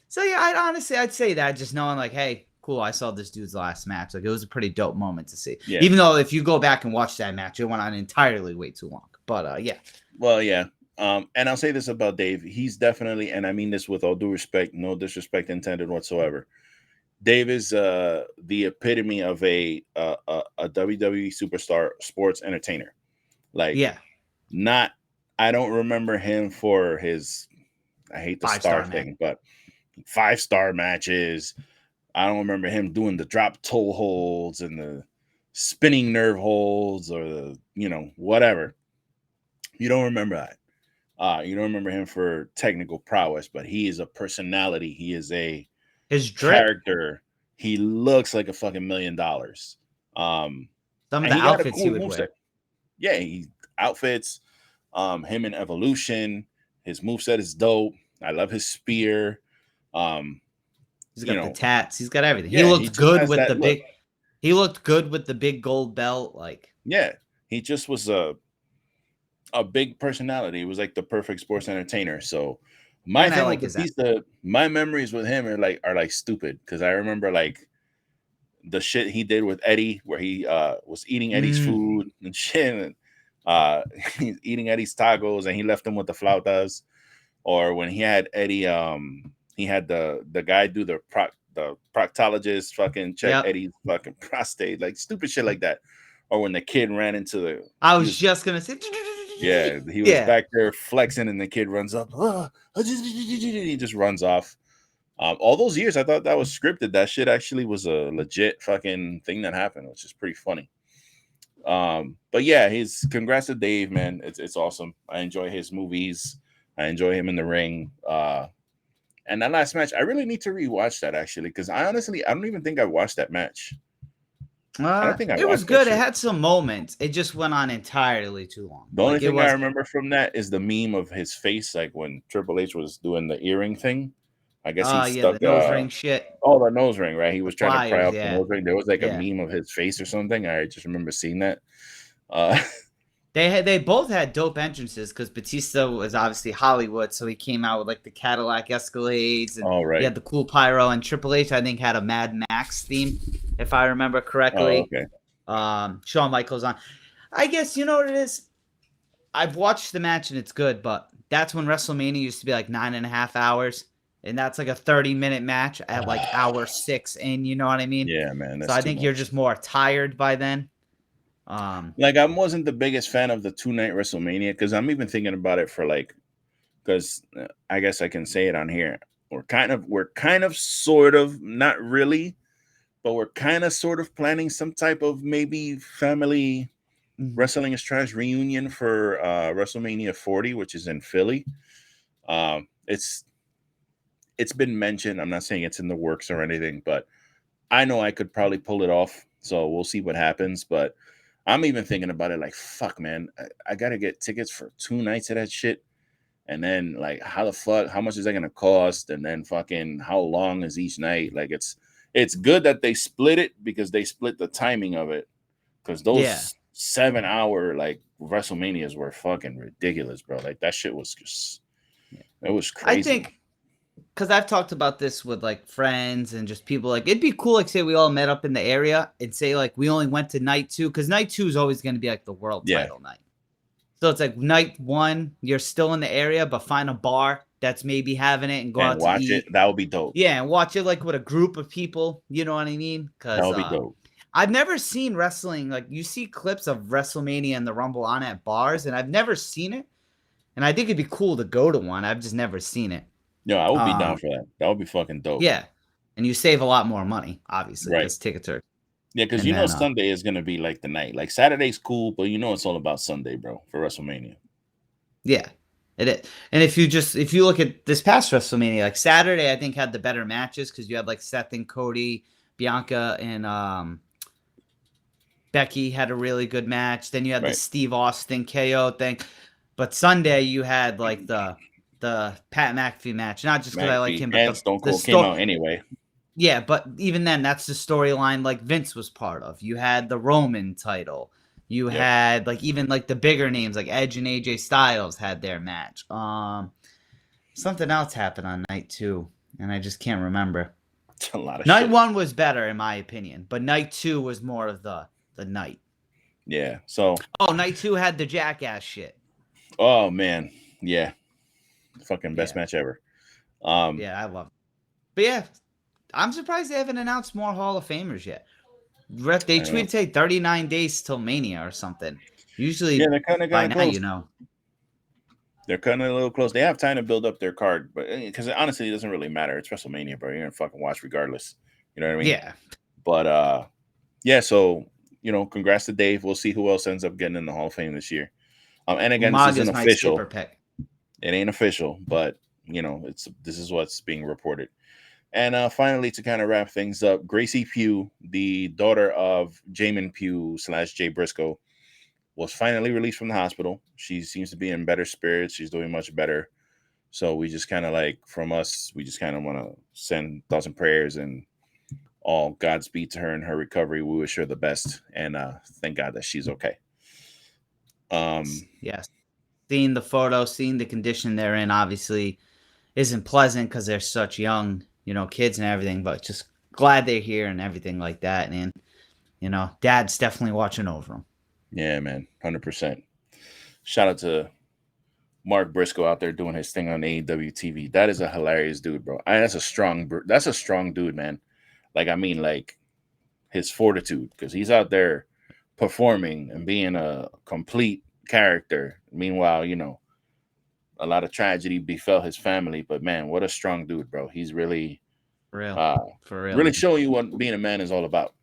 So yeah, I'd say that, just knowing like, hey, cool, I saw this dude's last match. Like it was a pretty dope moment to see. Yeah. Even though if you go back and watch that match, it went on entirely way too long. But yeah. Well, yeah. And I'll say this about Dave. He's definitely, and I mean this with all due respect, no disrespect intended whatsoever. Dave is the epitome of a WWE superstar sports entertainer. Like, I don't remember him for his, I hate the star thing, but 5-star matches. I don't remember him doing the drop toe holds and the spinning nerve holds or the, whatever. You don't remember that. You don't remember him for technical prowess, but he is a personality. He is his character. He looks like a fucking $1 million. Some of And the he got a outfits he cool would moveset. wear. Yeah, he outfits, him in Evolution. His moveset is dope. I love his spear. He's You got the know, tats. He's got everything. He yeah, he looked just good has with that the look. big. He looked good with the big gold belt. Like, Yeah, he just was a big personality. He was like the perfect sports entertainer. So my and I thing like with his. Batista, my memories with him are like stupid because I remember like the shit he did with Eddie, where he was eating Eddie's food and shit, and he's eating Eddie's tacos, and he left him with the flautas. Or when he had Eddie, he had the guy do the proctologist fucking check Yep. Eddie's fucking prostate, like stupid shit like that. Or when the kid ran into the, I was just gonna say. yeah, he was Yeah. back there flexing, and the kid runs up, he just runs off. All those years, I thought that was scripted. That shit actually was a legit fucking thing that happened, which is pretty funny. But yeah, congrats to Dave, man. It's awesome. I enjoy his movies. I enjoy him in the ring. And that last match, I really need to rewatch that actually, because I don't even think I watched that match. I don't think I It was watched that good. It shit. had some moments. It just went on entirely too long. The only Like, it thing I was. remember from that is the meme of his face, like when Triple H was doing the earring thing. I guess he Yeah, the stuck nose ring shit. the nose ring, right? He was trying to pry Pliers, up the yeah. nose ring. There was like a Yeah. meme of his face or something. I just remember seeing that. They both had dope entrances because Batista was obviously Hollywood, so he came out with like the Cadillac Escalades, and All right. he had the cool pyro. And Triple H, I think, had a Mad Max theme, if I remember correctly. Oh, okay. Shawn Michaels on. I guess you know what it is. I've watched the match and it's good, but that's when WrestleMania used to be like 9.5 hours, and that's like a 30-minute match at like hour 6 in. You know what I mean? Yeah, man. So I think you're just more tired by then. Like I wasn't the biggest fan of the 2-night WrestleMania because I'm even thinking about it for like, because I guess I can say it on here. We're kind of sort of not really, but we're kind of sort of planning some type of maybe family Wrestling is Trash reunion for WrestleMania 40, which is in Philly. It's been mentioned. I'm not saying it's in the works or anything, but I know I could probably pull it off. So we'll see what happens. But I'm even thinking about it like, fuck, man, I got to get tickets for 2 nights of that shit. And then like, how much is that going to cost? And then fucking how long is each night? Like it's good that they split it because they split the timing of it. Because those 7-hour like WrestleManias were fucking ridiculous, bro. Like that shit was just, it was crazy. I think because I've talked about this with like friends and just people, like it'd be cool, like say we all met up in the area and say like we only went to night 2, because night 2 is always going to be like the world title night. So it's like night 1, you're still in the area, but find a bar that's maybe having it and go out to watch eat. it. That would be dope. Yeah, and watch it like with a group of people. You know what I mean? Because that would be dope. I've never seen wrestling. Like you see clips of WrestleMania and the Rumble on at bars, and I've never seen it. And I think it'd be cool to go to one. I've just never seen it. Yeah, I would be down for that. That would be fucking dope. Yeah, and you save a lot more money, obviously, because tickets are. Yeah, because Sunday is gonna be like the night. Like Saturday's cool, but it's all about Sunday, bro, for WrestleMania. Yeah, it is. And if you look at this past WrestleMania, like Saturday, I think had the better matches because you had like Seth and Cody, Bianca and Becky had a really good match. Then you had the Steve Austin KO thing. But Sunday you had like the Pat McAfee match. Not just because I like him, but Stone Cold came out anyway. Yeah, but even then, that's the storyline like Vince was part of. You had the Roman title. You had like even like the bigger names like Edge and AJ Styles had their match. Something else happened on night 2, and I just can't remember. It's a lot of night shit. 1 was better in my opinion, but night 2 was more of the night. Yeah. So. Night 2 had the Jackass shit. Oh man, yeah. Fucking best match ever. Yeah, I love it. But yeah, I'm surprised they haven't announced more Hall of Famers yet. They tweeted say 39 days till Mania or something. Usually, they're kind of by now, close. They're kind of a little close. They have time to build up their card, but because honestly, it doesn't really matter. It's WrestleMania, bro. You're gonna fucking watch regardless. You know what I mean? Yeah. But yeah. So congrats to Dave. We'll see who else ends up getting in the Hall of Fame this year. And again, this isn't official. It ain't official, but this is what's being reported. And finally, to kind of wrap things up, Gracie Pugh, the daughter of Jamin Pugh / Jay Briscoe, was finally released from the hospital. She seems to be in better spirits. She's doing much better. So we just kind of from us, we just kind of want to send thoughts and prayers and all Godspeed to her in her recovery. We wish her the best, and thank God that she's okay. Yes. Seeing the photo, seeing the condition they're in, obviously isn't pleasant because they're such young, kids and everything, but just glad they're here and everything like that. And, Dad's definitely watching over them. Yeah, man, 100%. Shout out to Mark Briscoe out there doing his thing on AEW TV. That is a hilarious dude, bro. That's a strong dude, man. His fortitude, because he's out there performing and being a complete character. Meanwhile, a lot of tragedy befell his family, but man, what a strong dude, bro. He's really for real, really showing you what being a man is all about.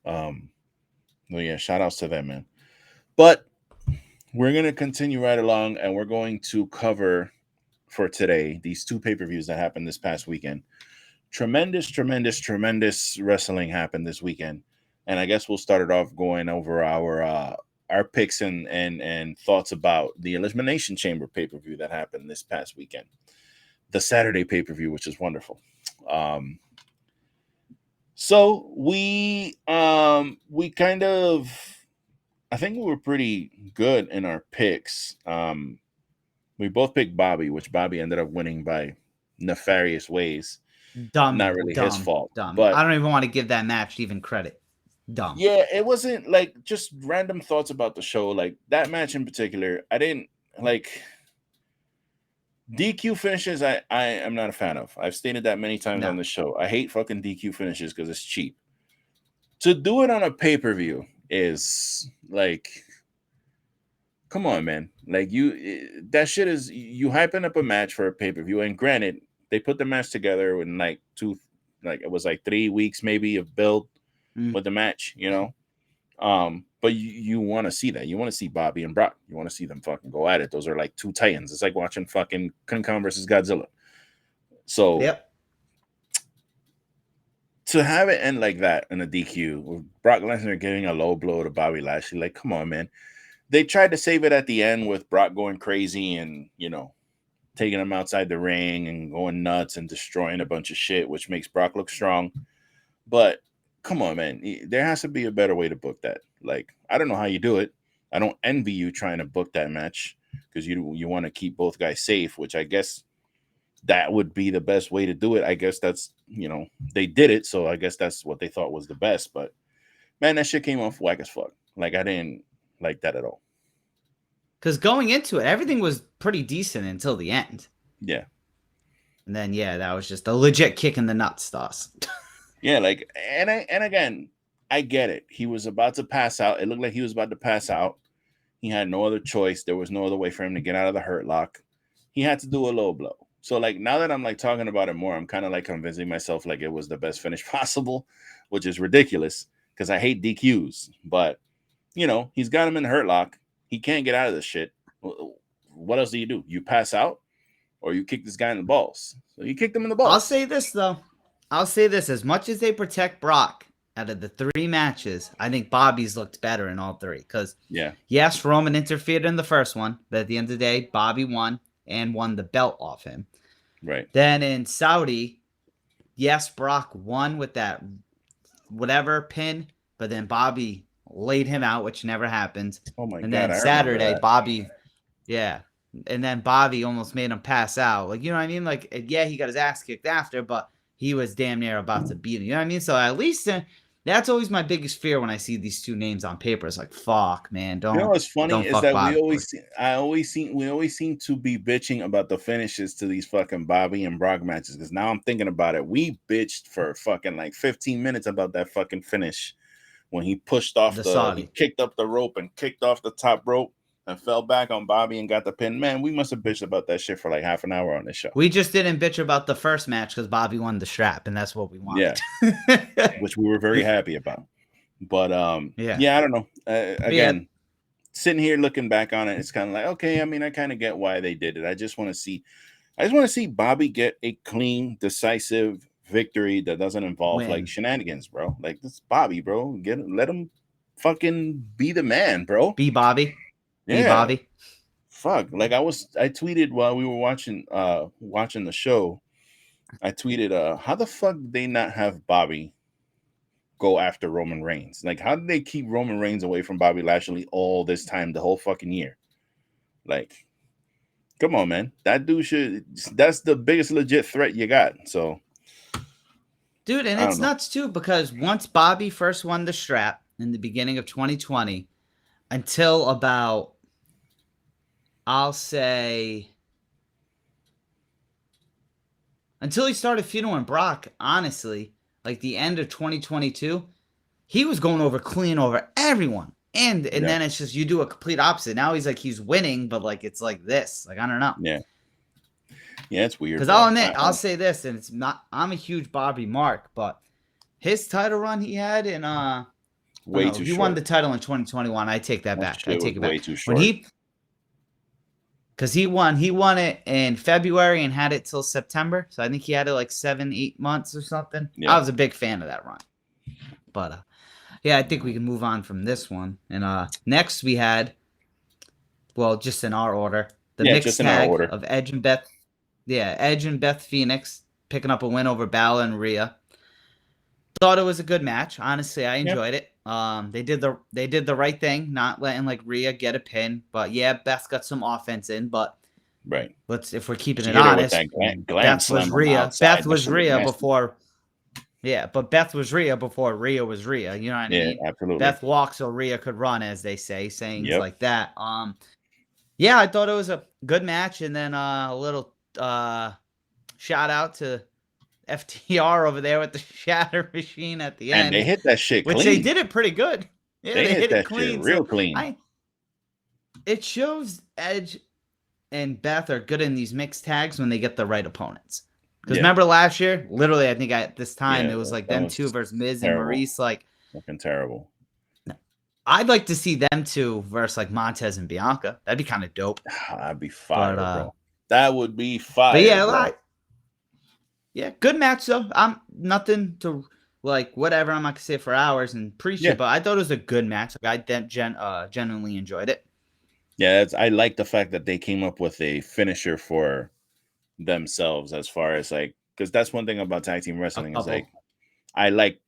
Well, yeah, shout outs to them, man. But we're going to continue right along, and we're going to cover for today these two pay-per-views that happened this past weekend. Tremendous wrestling happened this weekend, and I guess we'll start it off going over our picks and thoughts about the Elimination Chamber pay-per-view that happened this past weekend, the Saturday pay-per-view, which is wonderful. So we kind of, I think we were pretty good in our picks. We both picked Bobby, which Bobby ended up winning by nefarious ways. Not really his fault. But I don't even want to give that match even credit. Dumb. Yeah, it wasn't just random thoughts about the show. That match in particular, I didn't like. DQ finishes, I am not a fan of. I've stated that many times on the show. I hate fucking DQ finishes because it's cheap. To do it on a pay-per-view is come on, man. That shit is, you hyping up a match for a pay-per-view. And granted, they put the match together in it was 3 weeks maybe of build with the match, but you want to see that. You want to see Bobby and Brock. You want to see them fucking go at it. Those are two titans. It's like watching fucking King Kong versus Godzilla. So yep. To have it end like that in a DQ with Brock Lesnar giving a low blow to Bobby Lashley, come on, man. They tried to save it at the end with Brock going crazy and, taking him outside the ring and going nuts and destroying a bunch of shit, which makes Brock look strong. But come on, man. There has to be a better way to book that. I don't know how you do it. I don't envy you trying to book that match because you want to keep both guys safe, which I guess that would be the best way to do it. I guess that's, they did it. So I guess that's what they thought was the best. But, man, that shit came off whack as fuck. I didn't like that at all. Because going into it, everything was pretty decent until the end. Yeah. And then, that was just a legit kick in the nuts to us. Yeah, and again, I get it. He was about to pass out. It looked like he was about to pass out. He had no other choice. There was no other way for him to get out of the hurt lock. He had to do a low blow. So now that I'm talking about it more, I'm kind of convincing myself it was the best finish possible, which is ridiculous because I hate DQs. But, he's got him in the hurt lock. He can't get out of this shit. What else do? You pass out or you kick this guy in the balls. So you kicked him in the balls. I'll say this, though. As much as they protect Brock out of the 3 matches, I think Bobby's looked better in all 3. Because, yes, Roman interfered in the first one, but at the end of the day, Bobby won and won the belt off him. Right. Then in Saudi, yes, Brock won with that whatever pin, but then Bobby laid him out, which never happens. Oh, my God. And then Saturday, Bobby, and then Bobby almost made him pass out. You know what I mean? He got his ass kicked after, but he was damn near about to beat him. You know what I mean? So at least that's always my biggest fear when I see these 2 names on paper. It's fuck, man. Don't. What's funny is that Bobby. we always seem to be bitching about the finishes to these fucking Bobby and Brock matches. Because now I'm thinking about it. We bitched for fucking 15 minutes about that fucking finish when he pushed off he kicked up the rope and kicked off the top rope and fell back on Bobby and got the pin. Man, we must have bitched about that shit for half an hour on this show. We just didn't bitch about the first match because Bobby won the strap, and that's what we wanted. Yeah, which we were very happy about. But I don't know. Again, sitting here looking back on it, it's kind of okay. I mean, I kind of get why they did it. I just want to see Bobby get a clean, decisive victory that doesn't involve Win. like shenanigans, bro. Like this is Bobby, bro. Let him fucking be the man, bro. Be Bobby. Yeah. Be Bobby. Fuck. Like I tweeted while we were watching the show. I tweeted, how the fuck did they not have Bobby go after Roman Reigns? Like, how did they keep Roman Reigns away from Bobby Lashley all this time, the whole fucking year? Like, come on, man. That dude that's the biggest legit threat you got. So, dude, and it's nuts too, because once Bobby first won the strap in the beginning of 2020 until about, I'll say, until he started feuding with Brock, honestly, like the end of 2022, he was going over clean over everyone. And then it's just you do a complete opposite. Now he's winning, but like it's like this. Like I don't know. Yeah. Yeah, it's weird. Because I'll admit, I'll say this, and it's not. I'm a huge Bobby mark, but his title run he had in way too short. He won the title in 2021. I take that back. I take it back. Way too short. Because he won it in February and had it till September. So I think he had it like 7-8 months or something. Yeah. I was a big fan of that run. But yeah, I think we can move on from this one. And next we had, well, just in our order, the mixed tag of Edge and Beth. Yeah, Edge and Beth Phoenix picking up a win over Balor and Rhea. Thought it was a good match. Honestly, I enjoyed it. They did the right thing, not letting like Rhea get a pin. But yeah, Beth got some offense in. But right, if we're keeping it honest, Beth was Rhea. Beth was Rhea before. Yeah, but Beth was Rhea before Rhea was Rhea. You know what I mean? Yeah, absolutely. Beth walked so Rhea could run, as they say, sayings like that. Yeah, I thought it was a good match, and then a little shout out to FTR over there with the shatter machine at the end. And they hit that shit clean. Which they did it pretty good. Yeah, they hit that clean. Shit real clean. It shows Edge and Beth are good in these mixed tags when they get the right opponents. Because remember last year, literally, I think at this time, it was like them two versus Miz and Maurice. Like, fucking terrible. I'd like to see them two versus like Montez and Bianca. That'd be kind of dope. That'd be fire, bro. That would be fire. But yeah, yeah, good match though. I'm nothing to like whatever. I'm not gonna say it for hours and preach it, but I thought it was a good match. Like I genuinely enjoyed it. Yeah, I like the fact that they came up with a finisher for themselves, as far as like, because that's one thing about tag team wrestling is like, I like,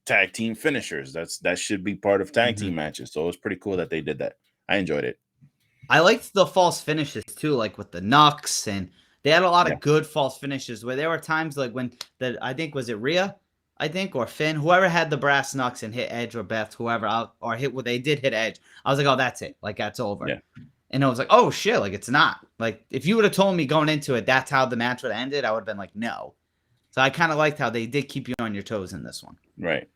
tag team finishers. That should be part of tag team matches. So it was pretty cool that they did that. I enjoyed it. I liked the false finishes too, like with the Nux, and they had a lot of good false finishes where there were times like when I think was it Rhea, or Finn, whoever had the brass knucks and hit Edge or Beth, they did hit Edge. I was like, oh, that's it. Like that's over. Yeah. And I was like, oh shit, like it's not. Like if you would have told me going into it that's how the match would have ended, I would have been like, no. So I kind of liked how they did keep you on your toes in this one. Right.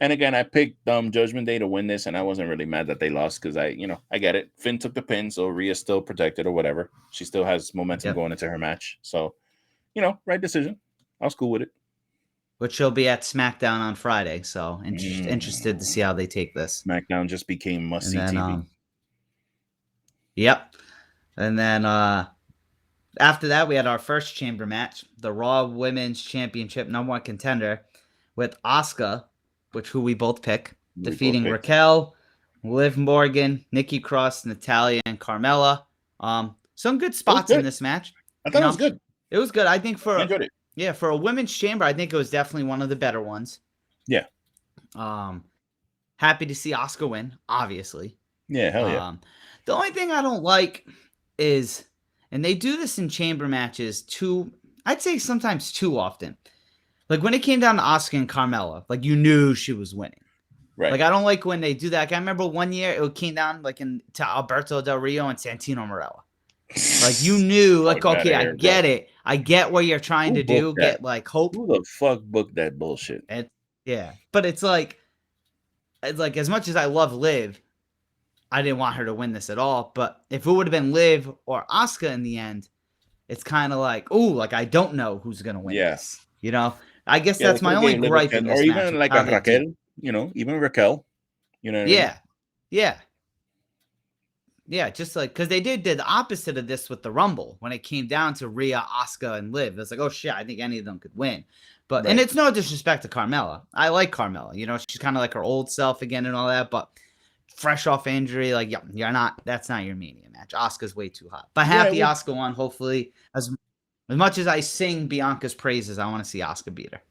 And again, I picked Judgment Day to win this, and I wasn't really mad that they lost because I get it. Finn took the pin, so Rhea's still protected or whatever. She still has momentum going into her match. So, right decision. I was cool with it. Which she'll be at SmackDown on Friday, so interested to see how they take this. SmackDown just became must-see TV. Yep. And then after that, we had our first chamber match, the Raw Women's Championship #1 contender with Asuka, who we both pick, defeating Raquel, Liv Morgan, Nikki Cross, Natalya, and Carmella. Some good spots in this match. I thought it was good. It was good. I think I enjoyed it. Yeah, for a women's chamber, I think it was definitely one of the better ones. Yeah. Happy to see Asuka win, obviously. Yeah, hell yeah. The only thing I don't like is, and they do this in chamber matches I'd say sometimes too often. Like when it came down to Asuka and Carmella, like you knew she was winning. Right. Like I don't like when they do that. Like, I remember one year it came down like to Alberto Del Rio and Santino Marella. Like you knew, like okay, I get it. I get what you're trying to do. Get like hope. Who the fuck booked that bullshit? But it's like as much as I love Liv, I didn't want her to win this at all. But if it would have been Liv or Asuka in the end, it's kind of like, like I don't know who's gonna win this. I guess that's my only gripe in this match. Or even like a Raquel, even Raquel. You know what I mean? Yeah. Yeah, just like because they did the opposite of this with the Rumble when it came down to Rhea, Asuka, and Liv. It's like, oh shit, I think any of them could win. But and Right. it's no disrespect to Carmella. I like Carmella. You know, she's kind of like her old self again and all that. But fresh off injury, like, yeah, you're not. That's not your Mania match. Asuka's way too hot. But happy Asuka won. Hopefully, as much as I sing Bianca's praises, I want to see Asuka beat her.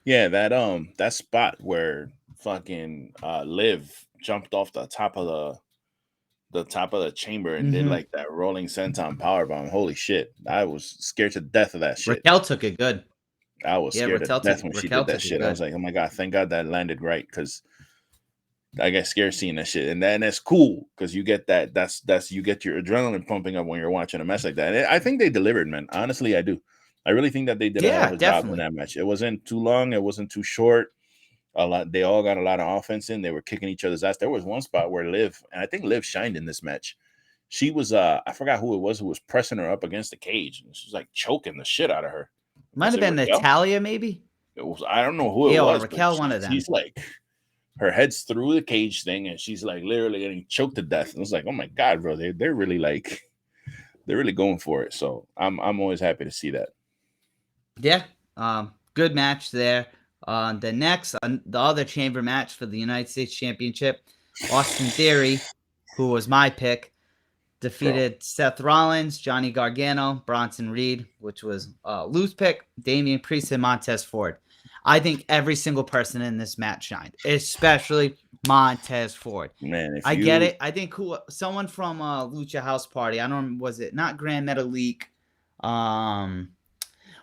Yeah, that spot where fucking Liv jumped off the top of the chamber and did like that rolling senton powerbomb. Holy shit. I was scared to death of that shit. Raquel took it good. I was scared to death when she did that shit. I was like, oh my God, thank God that landed right, because I get scared seeing that shit. And then it's cool because you get that's you get your adrenaline pumping up when you're watching a match like that. And I think they delivered, man. Honestly, I do. I really think that they did a hell of a job in that match. It wasn't too long, it wasn't too short. They all got a lot of offense in. They were kicking each other's ass. There was one spot where Liv, and I think Liv shined in this match. She was I forgot who it was who was pressing her up against the cage, and she was like choking the shit out of her. Might have been Natalya, maybe. It was, I don't know who it was. Or Raquel, one of them. She's like, her head's through the cage thing, and she's like literally getting choked to death. And I was like, oh my God, bro, they're really like, they're really going for it. So I'm always happy to see that. Yeah, good match there. The other chamber match for the United States Championship, Austin Theory, who was my pick, defeated Seth Rollins, Johnny Gargano, Bronson Reed, which was Lou's pick, Damian Priest, and Montez Ford. I think every single person in this match shined, especially Montez Ford. Man, I get it. I think someone from Lucha House Party, I don't know, was it not Grand Metalik?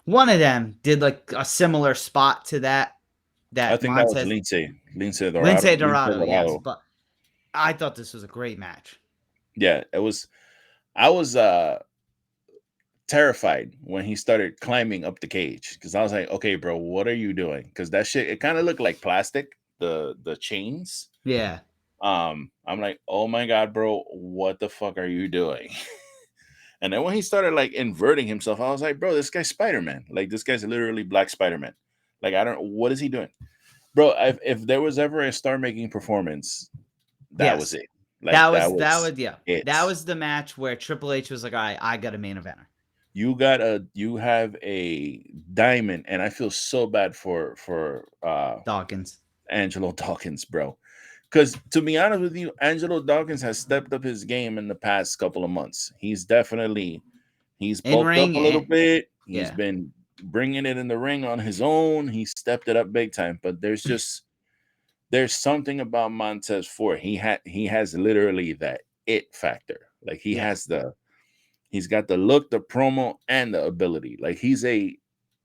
One of them did like a similar spot to that. I think Montez, that was Lince Dorado, yes. But I thought this was a great match. Yeah, it was. I was terrified when he started climbing up the cage, because I was like, okay, bro, what are you doing? Because that shit, it kind of looked like plastic, the chains. Yeah. I'm like, oh my God, bro, what the fuck are you doing? And then when he started like inverting himself, I was like, bro, this guy's Spider-Man. Like, this guy's literally Black Spider-Man. Like, what is he doing? Bro, if there was ever a star-making performance, that was it. Like, that was the match where Triple H was like, all right, I got a main eventer. You have a diamond, and I feel so bad for Dawkins. Angelo Dawkins, bro. Because to be honest with you, Angelo Dawkins has stepped up his game in the past couple of months. He's bulked up a little bit. He's been bringing it in the ring on his own. He stepped it up big time. But there's something about Montez Ford. He has literally that it factor. Like he's got the look, the promo, and the ability. Like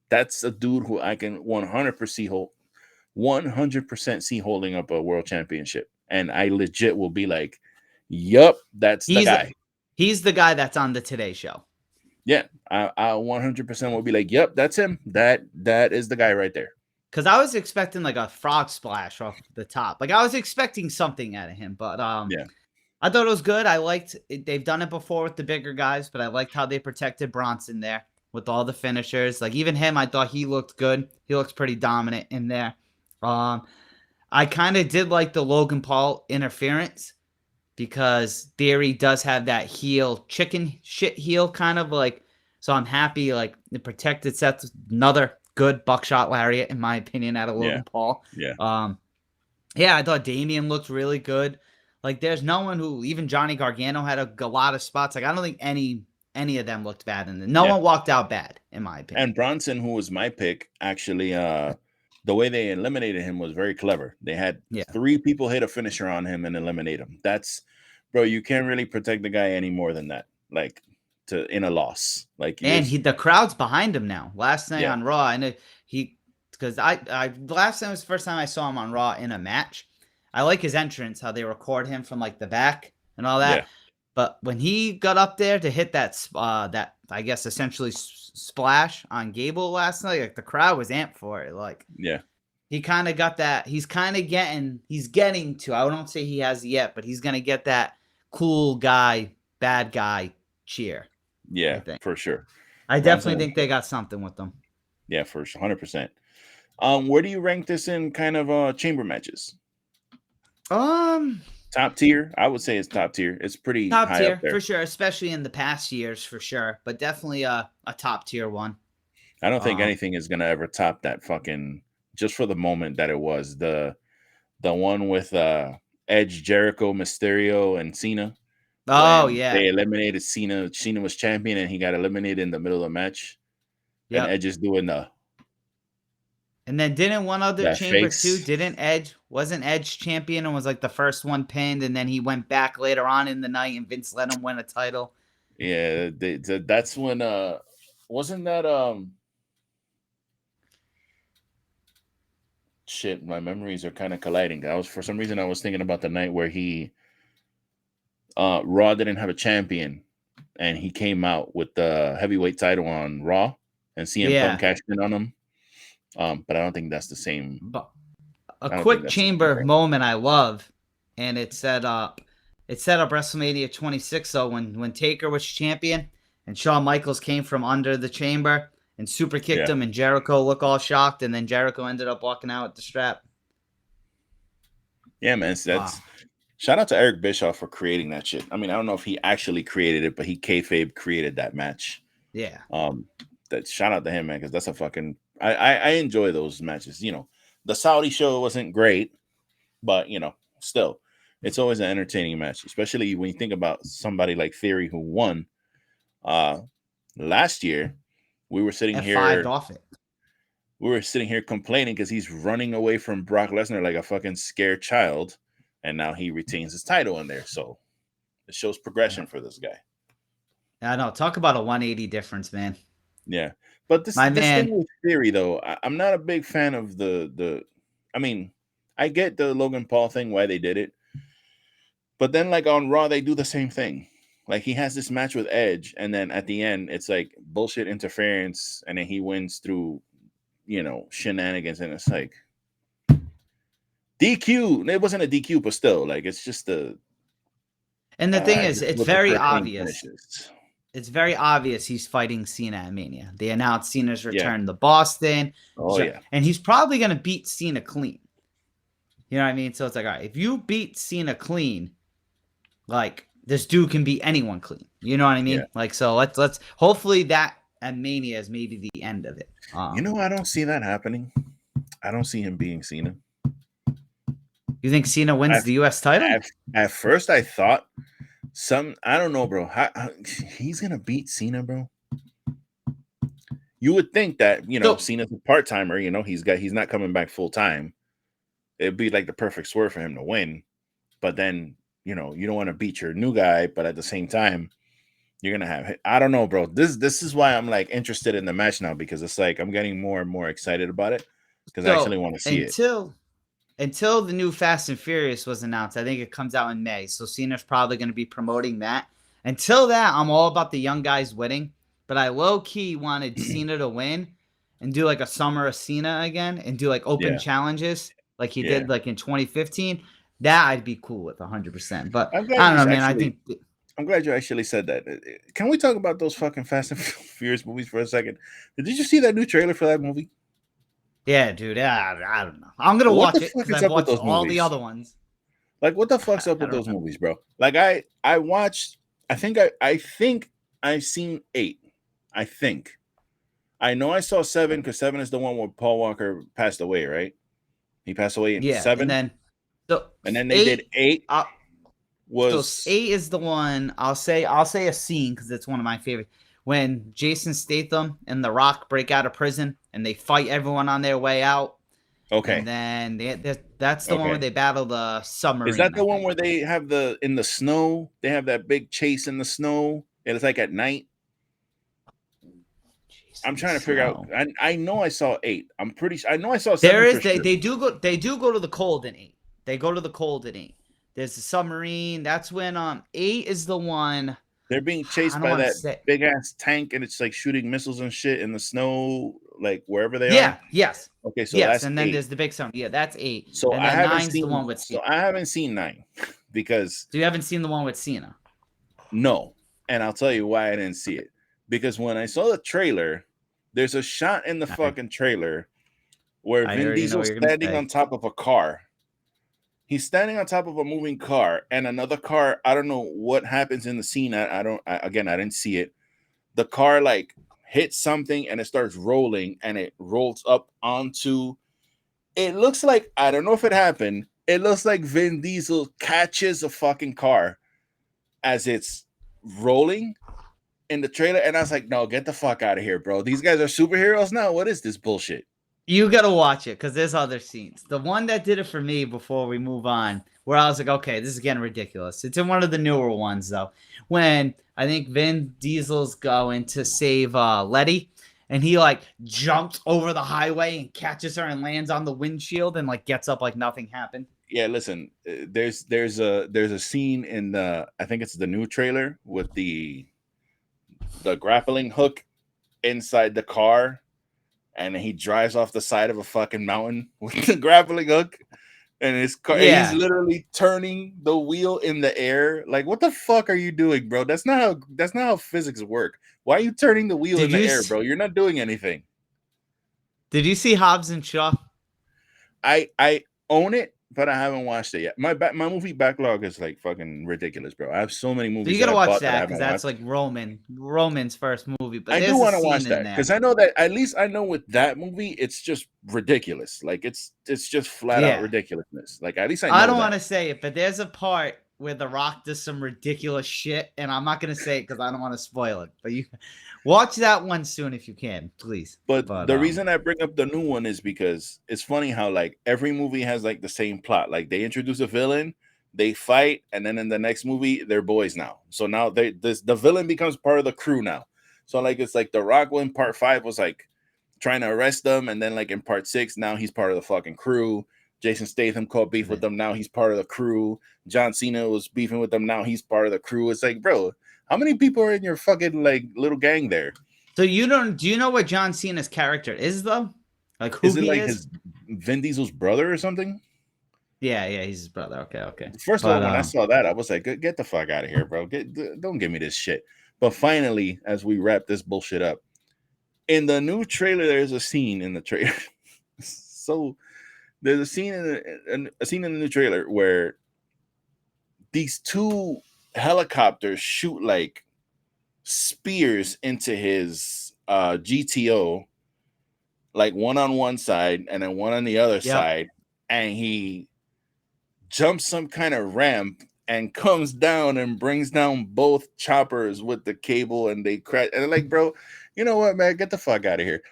that's a dude who I can 100% see holding up a world championship. And I legit will be like, yup, that's the guy. He's the guy that's on the Today Show. Yeah, I 100% will be like, yep, that's him. That is the guy right there. Because I was expecting like a frog splash off the top. Like I was expecting something out of him. But yeah, I thought it was good. I liked it. They've done it before with the bigger guys, but I liked how they protected Bronson there with all the finishers. Like even him, I thought he looked good. He looks pretty dominant in there. I kind of did like the Logan Paul interference because Theory does have that heel, chicken shit heel kind of like. So I'm happy like the protected Seth, another good buckshot lariat in my opinion out of Logan Paul. Yeah. I thought Damian looked really good. Like there's no one who, even Johnny Gargano had a lot of spots. Like I don't think any of them looked bad in it. No one walked out bad in my opinion. And Bronson, who was my pick, actually the way they eliminated him was very clever. They had 3 people hit a finisher on him and eliminate him. That's, bro, you can't really protect the guy any more than that. Like in a loss. Like the crowd's behind him now. Last night on Raw, and because last night was the first time I saw him on Raw in a match. I like his entrance, how they record him from like the back and all that. Yeah. But when he got up there to hit that I guess essentially splash on Gable last night, like the crowd was amped for it. Like he kind of got that. He's getting to. I don't say he has yet, but he's gonna get that cool guy, bad guy cheer. Yeah, for sure. I definitely think they got something with them. Yeah, for 100%. Where do you rank this in kind of chamber matches? top tier. I would say it's top tier. It's pretty Top high up tier there. for sure, especially in the past years for sure, but definitely a top tier one. I don't think anything is gonna ever top that fucking, just for the moment that it was the one with Edge, Jericho, Mysterio, and Cena. Oh When yeah, they eliminated Cena. Cena was champion and he got eliminated in the middle of the match. And yep. Edge is doing And then didn't one other that chamber face. too? Wasn't Edge champion and was like the first one pinned, and then he went back later on in the night and Vince let him win a title. Yeah, that's when wasn't that shit, my memories are kind of colliding. For some reason I was thinking about the night where he Raw didn't have a champion and he came out with the heavyweight title on Raw and CM Punk cashed in on him. But I don't think that's the same. But a quick chamber moment I love, and it set up WrestleMania 26 though when Taker was champion and Shawn Michaels came from under the chamber and super kicked him, and Jericho looked all shocked, and then Jericho ended up walking out with the strap. Yeah, man. Shout out to Eric Bischoff for creating that shit. I mean, I don't know if he actually created it, but he kayfabe created that match. Yeah. That shout out to him, man, because that's a fucking. I enjoy those matches. You know, the Saudi show wasn't great, but you know, still, it's always an entertaining match, especially when you think about somebody like Theory who won last year. We were sitting here. Off it. We were sitting here complaining because he's running away from Brock Lesnar like a fucking scared child, and now he retains his title in there. So it shows progression for this guy. I know. Talk about a 180 difference, man. Yeah, but this thing with Theory though, I'm not a big fan of the. I mean, I get the Logan Paul thing, why they did it, but then like on Raw they do the same thing. Like he has this match with Edge, and then at the end it's like bullshit interference, and then he wins through, you know, shenanigans, and it's like DQ. It wasn't a DQ, but still, like it's just a. And the thing is, it's very obvious. It's very obvious he's fighting Cena at Mania. They announced Cena's return to Boston. Oh yeah, and he's probably gonna beat Cena clean. You know what I mean? So it's like, all right, if you beat Cena clean, like this dude can beat anyone clean. You know what I mean? Yeah. Like, so let's hopefully that at Mania is maybe the end of it. You know, I don't see that happening. I don't see him beating Cena. You think Cena wins the U.S. title? At first, I thought I don't know, bro. He's gonna beat Cena, bro. You would think that, you know, Cena's a part timer. You know, he's not coming back full time. It'd be like the perfect swerve for him to win. But then, you know, you don't want to beat your new guy, but at the same time, you're gonna have. I don't know, bro. This is why I'm like interested in the match now, because it's like I'm getting more and more excited about it because I actually want to see it. Until the new Fast and Furious was announced, I think it comes out in May. So Cena's probably going to be promoting that. Until that, I'm all about the young guys winning. But I low-key wanted Cena to win and do like a Summer of Cena again and do like open challenges like he did like in 2015. That I'd be cool with 100%. But I don't know, man. I'm glad you actually said that. Can we talk about those fucking Fast and Furious movies for a second? Did you see that new trailer for that movie? Yeah, dude. I don't know. I'm gonna watch it because I've watched all the other ones. Like, what the fuck's up with those movies, bro? Like, I watched. I think I've seen 8. I think. I know I saw 7 because 7 is the one where Paul Walker passed away, right? He passed away in 7. And then they did 8. So 8 is the one. I'll say a scene because it's one of my favorites. When Jason Statham and The Rock break out of prison and they fight everyone on their way out. Okay. And then that's the one where they battle the submarine. Is that the one where they have in the snow? They have that big chase in the snow. And it's like at night. I'm trying to figure out. I know I saw 8. I'm pretty sure. I know I saw 7. There is they do go to the cold in 8. They go to the cold in 8. There's the submarine. That's when 8 is the one. They're being chased by that big ass tank, and it's like shooting missiles and shit in the snow, like wherever they are. Yes. Okay, so yes, that's and then 8. There's the big sound. Yeah, that's 8. So and I haven't 9's seen the one with. So I haven't seen 9 because. So you haven't seen the one with Cena? No, and I'll tell you why I didn't see it. Because when I saw the trailer, there's a shot in the fucking trailer where Vin Diesel's standing on top of a car. He's standing on top of a moving car, and another car. I don't know what happens in the scene. I didn't see it. The car like hits something and it starts rolling, and it rolls up onto. It looks like, I don't know if it happened. It looks like Vin Diesel catches a fucking car as it's rolling in the trailer, and I was like, no, get the fuck out of here, bro. These guys are superheroes now. What is this bullshit? You gotta watch it because there's other scenes. The one that did it for me before we move on, where I was like, okay, this is getting ridiculous. It's in one of the newer ones though, when I think Vin Diesel's going to save Letty, and he like jumps over the highway and catches her and lands on the windshield and like gets up like nothing happened. Yeah, listen, there's a scene in the, I think it's the new trailer with the grappling hook inside the car, and he drives off the side of a fucking mountain with the grappling hook, and his car, and he's literally turning the wheel in the air. Like, what the fuck are you doing, bro? That's not how physics work. Why are you turning the wheel in the air, bro? You're not doing anything. Did you see Hobbs and Shaw? I own it, but I haven't watched it yet. My movie backlog is like fucking ridiculous, bro. I have so many movies. So you gotta watch that because that's like Roman's first movie. But I do want to watch that because I know that, at least I know with that movie, it's just ridiculous. Like it's just flat out ridiculousness. Like at least I don't want to say it, but there's a part where The Rock does some ridiculous shit, and I'm not gonna say it because I don't want to spoil it. But you watch that one soon if you can, please. But the reason I bring up the new one is because it's funny how like every movie has like the same plot. Like they introduce a villain, they fight, and then in the next movie they're boys now. So now the villain becomes part of the crew now. So like it's like The Rock in part 5 was like trying to arrest them, and then like in part 6 now he's part of the fucking crew. Jason Statham caught beef with them, now he's part of the crew. John Cena was beefing with them, now he's part of the crew. It's like, bro, how many people are in your fucking like little gang there? So do you know what John Cena's character is though? Like who is it he like is? His Vin Diesel's brother or something? Yeah, he's his brother. Okay. First of all, when I saw that, I was like, get the fuck out of here, bro. Don't give me this shit. But finally, as we wrap this bullshit up, in the new trailer, there's a scene in the trailer. So there's a scene in the new trailer where these two helicopters shoot like spears into his GTO, like one on one side and then one on the other side, and he jumps some kind of ramp and comes down and brings down both choppers with the cable, and they crash. And they're like, bro, you know what, man? Get the fuck out of here.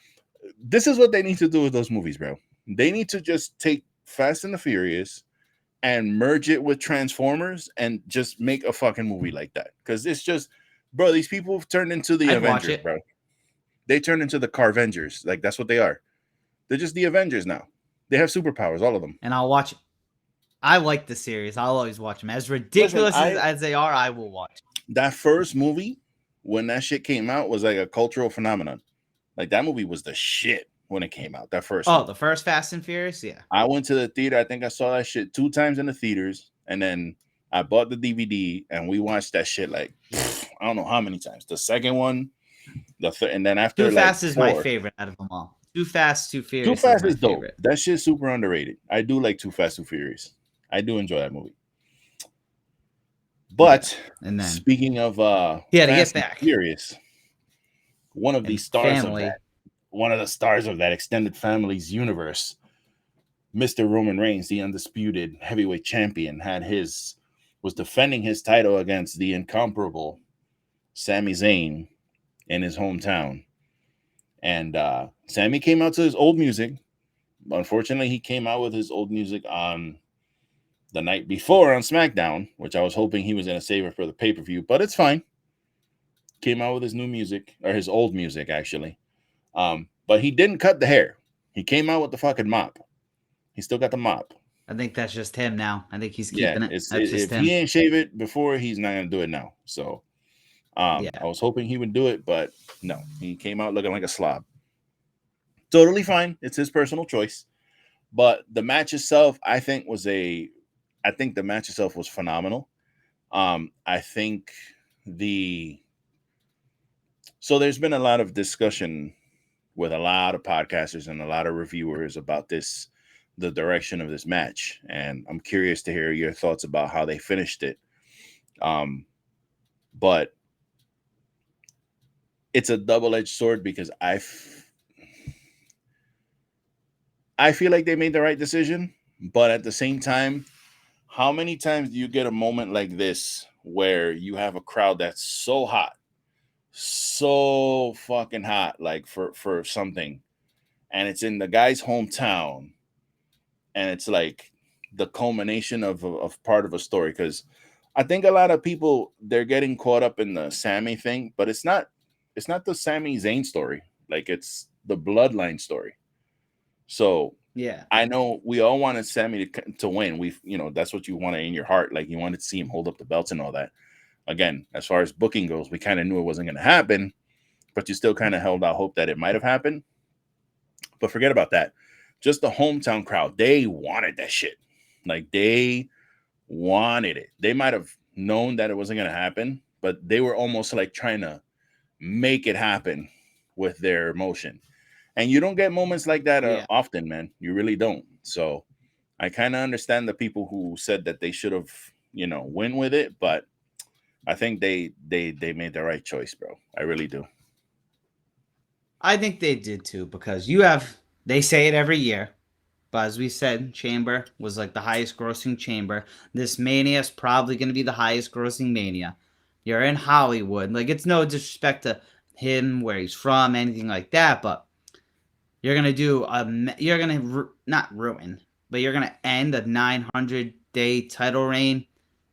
This is what they need to do with those movies, bro. They need to just take Fast and the Furious and merge it with Transformers and just make a fucking movie like that. Because it's just, bro, these people have turned into the Avengers, bro. They turned into the Carvengers. Like, that's what they are. They're just the Avengers now. They have superpowers, all of them. And I'll watch it. I like the series. I'll always watch them. As ridiculous as they are, I will watch. That first movie, when that shit came out, was like a cultural phenomenon. Like, that movie was the shit when it came out. That first one. The first Fast and Furious? Yeah. I went to the theater. I think I saw that shit 2 times in the theaters. And then I bought the DVD and we watched that shit like, I don't know how many times. The second one, and then after Too Fast is my favorite out of them all. Too Fast, Too Furious. Too Fast is dope. Favorite. That shit's super underrated. I do like Too Fast, Too Furious. I do enjoy that movie. But and then, speaking of to get back. Furious, one of the stars of that extended family's universe, Mr. Roman Reigns, the undisputed heavyweight champion, was defending his title against the incomparable Sami Zayn in his hometown. And Sami came out to his old music. Unfortunately, he came out with his old music on the night before on SmackDown, which I was hoping he was going to save it for the pay-per-view, but it's fine. Came out with his new music, or his old music, actually. But he didn't cut the hair. He came out with the fucking mop. He still got the mop. I think that's just him now. I think he's keeping it. If he ain't shave it before, he's not going to do it now. So I was hoping he would do it, but no. He came out looking like a slob. Totally fine. It's his personal choice. But the match itself, I think the match itself was phenomenal. I think so there's been a lot of discussion with a lot of podcasters and a lot of reviewers about this the direction of this match, and I'm curious to hear your thoughts about how they finished it. But it's a double-edged sword because I feel like they made the right decision, but at the same time, how many times do you get a moment like this where you have a crowd that's so hot, so fucking hot, like for something, and it's in the guy's hometown, and it's like the culmination of part of a story? Because I think a lot of people, they're getting caught up in the Sami thing, but it's not the Sami Zayn story. Like, it's the bloodline story. So Yeah, I know we all wanted Sami to win. That's what you wanted in your heart. Like, you wanted to see him hold up the belts and all that. Again, as far as booking goes, we kind of knew it wasn't going to happen, but you still kind of held out hope that it might have happened. But forget about that. Just the hometown crowd, they wanted that shit. Like, they wanted it. They might have known that it wasn't going to happen, but they were almost like trying to make it happen with their emotion. And you don't get moments like that often, man. You really don't. So I kind of understand the people who said that they should have, win with it, but I think they made the right choice, bro. I really do. I think they did too, because they say it every year, but as we said, Chamber was like the highest grossing Chamber. This Mania is probably going to be the highest grossing Mania. You're in Hollywood. Like, it's no disrespect to him, where he's from, anything like that, but you're going to not ruin, but you're going to end a 900-day title reign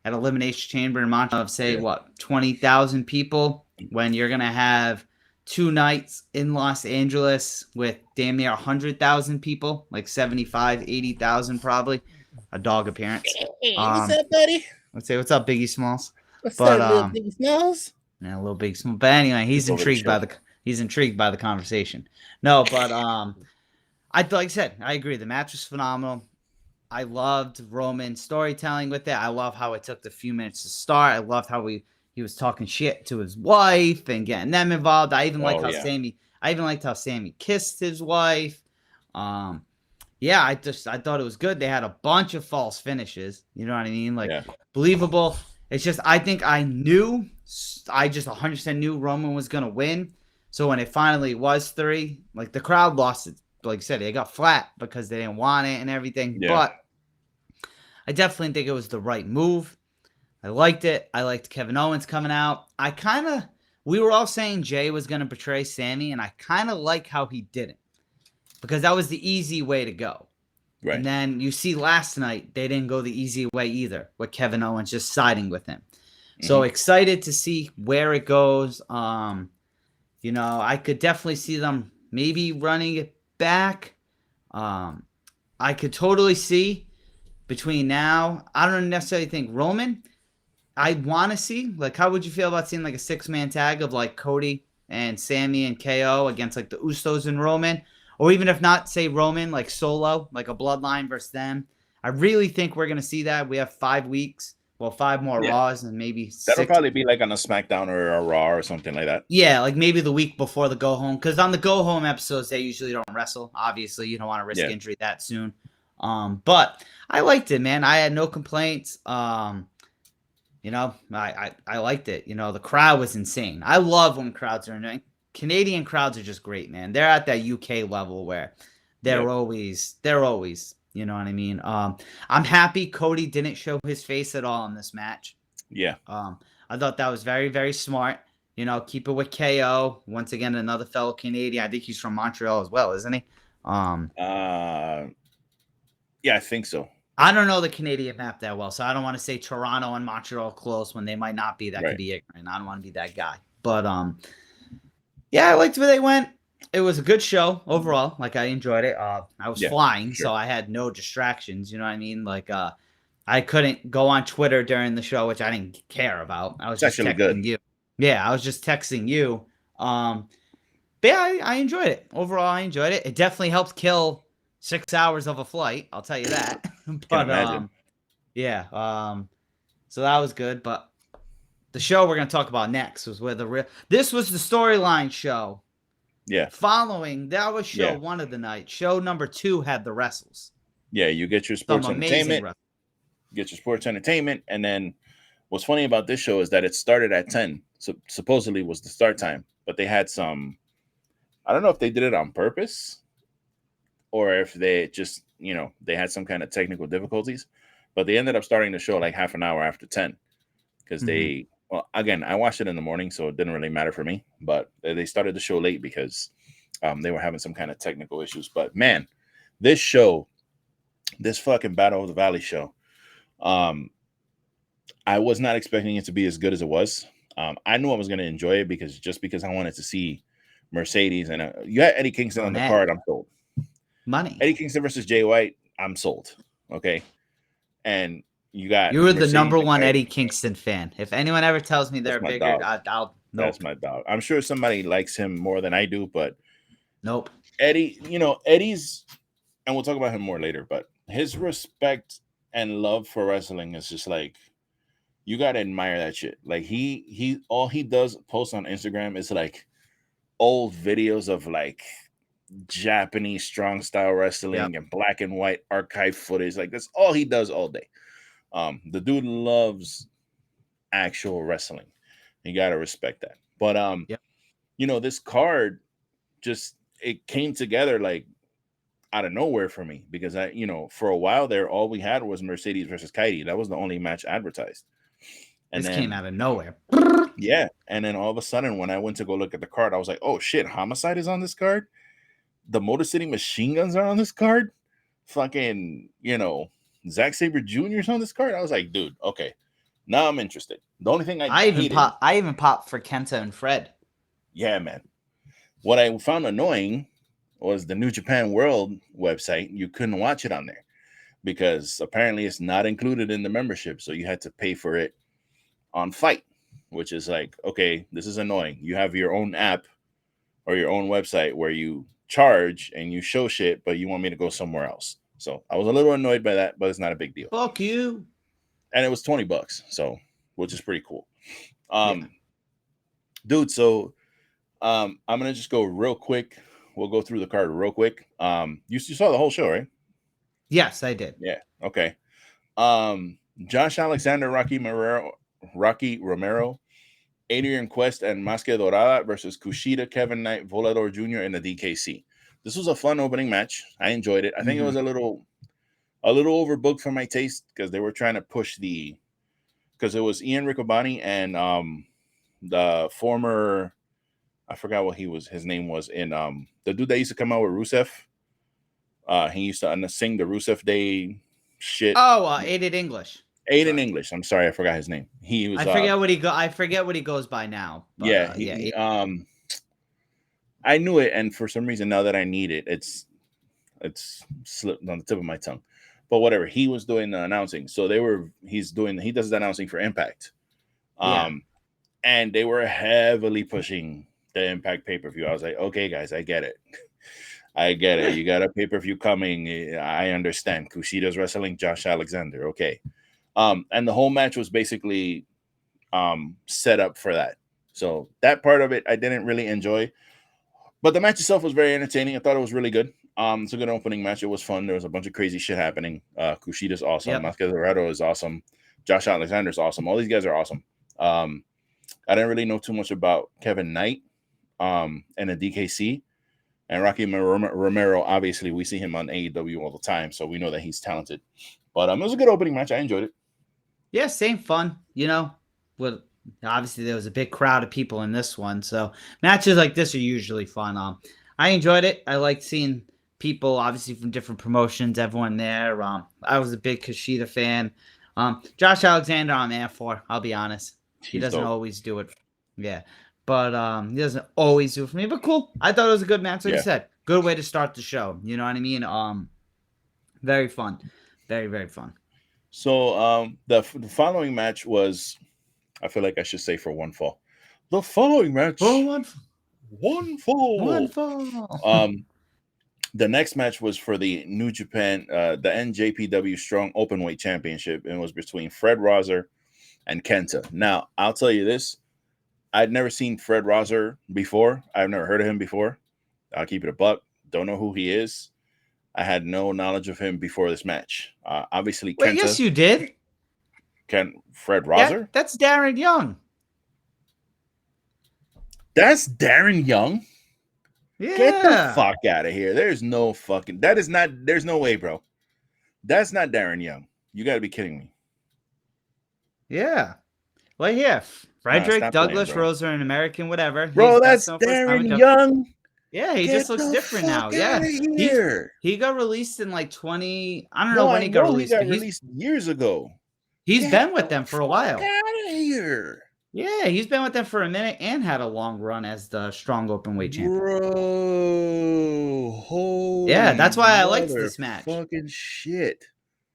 at Elimination Chamber in Montreal of, say, 20,000 people, when you're going to have 2 nights in Los Angeles with damn near 100,000 people, like 75, 80,000 probably. A dog appearance. Hey, what's up, buddy? Let's say, what's up, Biggie Smalls? What's up, little Biggie Smalls? Yeah, a little Biggie Smalls. But anyway, he's intrigued by the conversation. No, but like I said, I agree. The match was phenomenal. I loved Roman's storytelling with it. I love how it took the few minutes to start. I loved how he was talking shit to his wife and getting them involved. I even liked how Sami kissed his wife. I thought it was good. They had a bunch of false finishes. You know what I mean? Like, believable. It's just, I just 100% knew Roman was going to win. So when it finally was 3, like, the crowd lost it. Like I said, they got flat because they didn't want it and everything. Yeah. But I definitely think it was the right move. I liked it. I liked Kevin Owens coming out. We were all saying Jay was going to betray Sami, and I kind of like how he didn't, because that was the easy way to go. Right. And then you see last night, they didn't go the easy way either, with Kevin Owens just siding with him. Mm-hmm. So excited to see where it goes. I could definitely see them maybe running it back. I could totally see between now. I don't necessarily think Roman. I want to see, like, how would you feel about seeing like a 6-man tag of like Cody and Sami and KO against like the Usos and Roman, or even if not, say Roman like solo, like a bloodline versus them. I really think we're gonna see that. We have 5 weeks. Well, 5 more Raws and maybe 6. That'll probably be like on a SmackDown or a Raw or something like that. Yeah, like maybe the week before the go home. Because on the go home episodes, they usually don't wrestle. Obviously, you don't want to risk injury that soon. But I liked it, man. I had no complaints. I liked it. The crowd was insane. I love when crowds are annoying. Canadian crowds are just great, man. They're at that UK level where they're always. You know what I mean? I'm happy Cody didn't show his face at all in this match. Yeah. I thought that was very, very smart. Keep it with KO. Once again, another fellow Canadian. I think he's from Montreal as well, isn't he? Yeah, I think so. I don't know the Canadian map that well, so I don't want to say Toronto and Montreal close when they might not be. That could be ignorant. I don't want to be that guy. But I liked where they went. It was a good show overall. Like, I enjoyed it. I was flying, so I had no distractions. You know what I mean? Like, I couldn't go on Twitter during the show, which I didn't care about. I was just texting you. Yeah, I was just texting you. But yeah, I enjoyed it. Overall, I enjoyed it. It definitely helped kill 6 hours of a flight. I'll tell you that. But so that was good. But the show we're gonna talk about next was this was the storyline show. Yeah. Following, that was show 1 of the night. Show number 2 had the wrestles. Yeah, you get your Some sports amazing entertainment, wrestlers. get your sports entertainment, and then what's funny about this show is that it started at 10, so supposedly was the start time, but they had some. I don't know if they did it on purpose or if they just, they had some kind of technical difficulties, but they ended up starting the show like half an hour after 10 because well, again, I watched it in the morning, so it didn't really matter for me, but they started the show late because they were having some kind of technical issues. But man, this show, this fucking Battle of the Valley show, I was not expecting it to be as good as it was. I knew I was going to enjoy it because I wanted to see Mercedes, and you had Eddie Kingston on the card. I'm sold. Money. Eddie Kingston versus Jay White. I'm sold. Okay, and you got You're the Mercedes number and one Kyrie. Eddie Kingston fan. If anyone ever tells me they're That's my bigger, dog. I'll nope. That's my dog. I'm sure somebody likes him more than I do, but Nope. Eddie, Eddie's, and we'll talk about him more later, but his respect and love for wrestling is just like, you gotta admire that shit. Like he all he does post on Instagram is like old videos of like Japanese strong style wrestling and black and white archive footage. Like that's all he does all day. The dude loves actual wrestling. You gotta respect that. But this card just, it came together like out of nowhere for me because for a while there, all we had was Mercedes versus Katie. That was the only match advertised. And this then came out of nowhere. Yeah. And then all of a sudden, when I went to go look at the card, I was like, oh shit, Homicide is on this card. The Motor City Machine Guns are on this card. Fucking, Zack Sabre Jr. is on this card. I was like, dude, okay. Now I'm interested. The only thing I even popped for Kenta and Fred. Yeah, man. What I found annoying was the New Japan World website. You couldn't watch it on there because apparently it's not included in the membership. So you had to pay for it on Fight, which is like, okay, this is annoying. You have your own app or your own website where you charge and you show shit, but you want me to go somewhere else. So I was a little annoyed by that, but it's not a big deal. Fuck you. And it was $20, so which is pretty cool. Dude, so I'm gonna just go real quick. We'll go through the card real quick. You saw the whole show, right? Yes, I did. Yeah. Okay. Josh Alexander, Rocky Romero, Adrian Quest, and Máscara Dorada versus Kushida, Kevin Knight, Volador Jr., and the DKC. This was a fun opening match. I enjoyed it. I think it was a little overbooked for my taste because they were trying to push because it was Ian Riccoboni and the former, I forgot what his name was in the dude that used to come out with Rusev. He used to sing the Rusev Day shit. Oh, Aiden English. Aiden English. I'm sorry, I forgot his name. He was. I forget what he goes by now. But, I knew it, and for some reason, now that I need it, it's slipped on the tip of my tongue. But whatever, he was doing the announcing, so he does the announcing for Impact. And they were heavily pushing the Impact pay-per-view. I was like, okay, guys, I get it. I get it. You got a pay-per-view coming. I understand. Kushida's wrestling Josh Alexander. Okay. And the whole match was basically set up for that. So that part of it I didn't really enjoy. But the match itself was very entertaining. I thought it was really good. It's a good opening match. It was fun. There was a bunch of crazy shit happening. Kushida's awesome. Máscara Dorada is awesome. Josh Alexander's awesome. All these guys are awesome. I didn't really know too much about Kevin Knight and the DKC. And Rocky Romero, obviously, we see him on AEW all the time, so we know that he's talented. But it was a good opening match. I enjoyed it. Yeah, same fun. Well, obviously there was a big crowd of people in this one, so matches like this are usually fun. I enjoyed it. I liked seeing people, obviously from different promotions, everyone there. I was a big Kushida fan. Josh Alexander, I'm in for. I'll be honest, he doesn't always do it. Yeah. But he doesn't always do it for me. But cool. I thought it was a good match. Like you said, good way to start the show. You know what I mean? Very fun. Very, very fun. So the following match was, I feel like I should say for one fall. The following match. One fall. The next match was for the New Japan, the NJPW Strong Openweight Championship. And it was between Fred Rosser and Kenta. Now, I'll tell you this. I'd never seen Fred Rosser before. I've never heard of him before. I'll keep it a buck. Don't know who he is. I had no knowledge of him before this match. Obviously, Wait, Kenta. yes, you did. Fred Rosser? That's Darren Young. That's Darren Young? Yeah. Get the fuck out of here. There's no way, bro. That's not Darren Young. You got to be kidding me. Yeah. Well, yeah. Frederick stop Douglas playing, bro. Roser, an American, whatever. Bro, that's Darren Young. Yeah, he just looks different now. Yeah. He got released in like 20. I don't know when he got released. He got released years ago. He's been with them for a while. Get out of here. Yeah, he's been with them for a minute and had a long run as the strong openweight champion. Bro, holy yeah, that's why I liked this match. Fucking shit.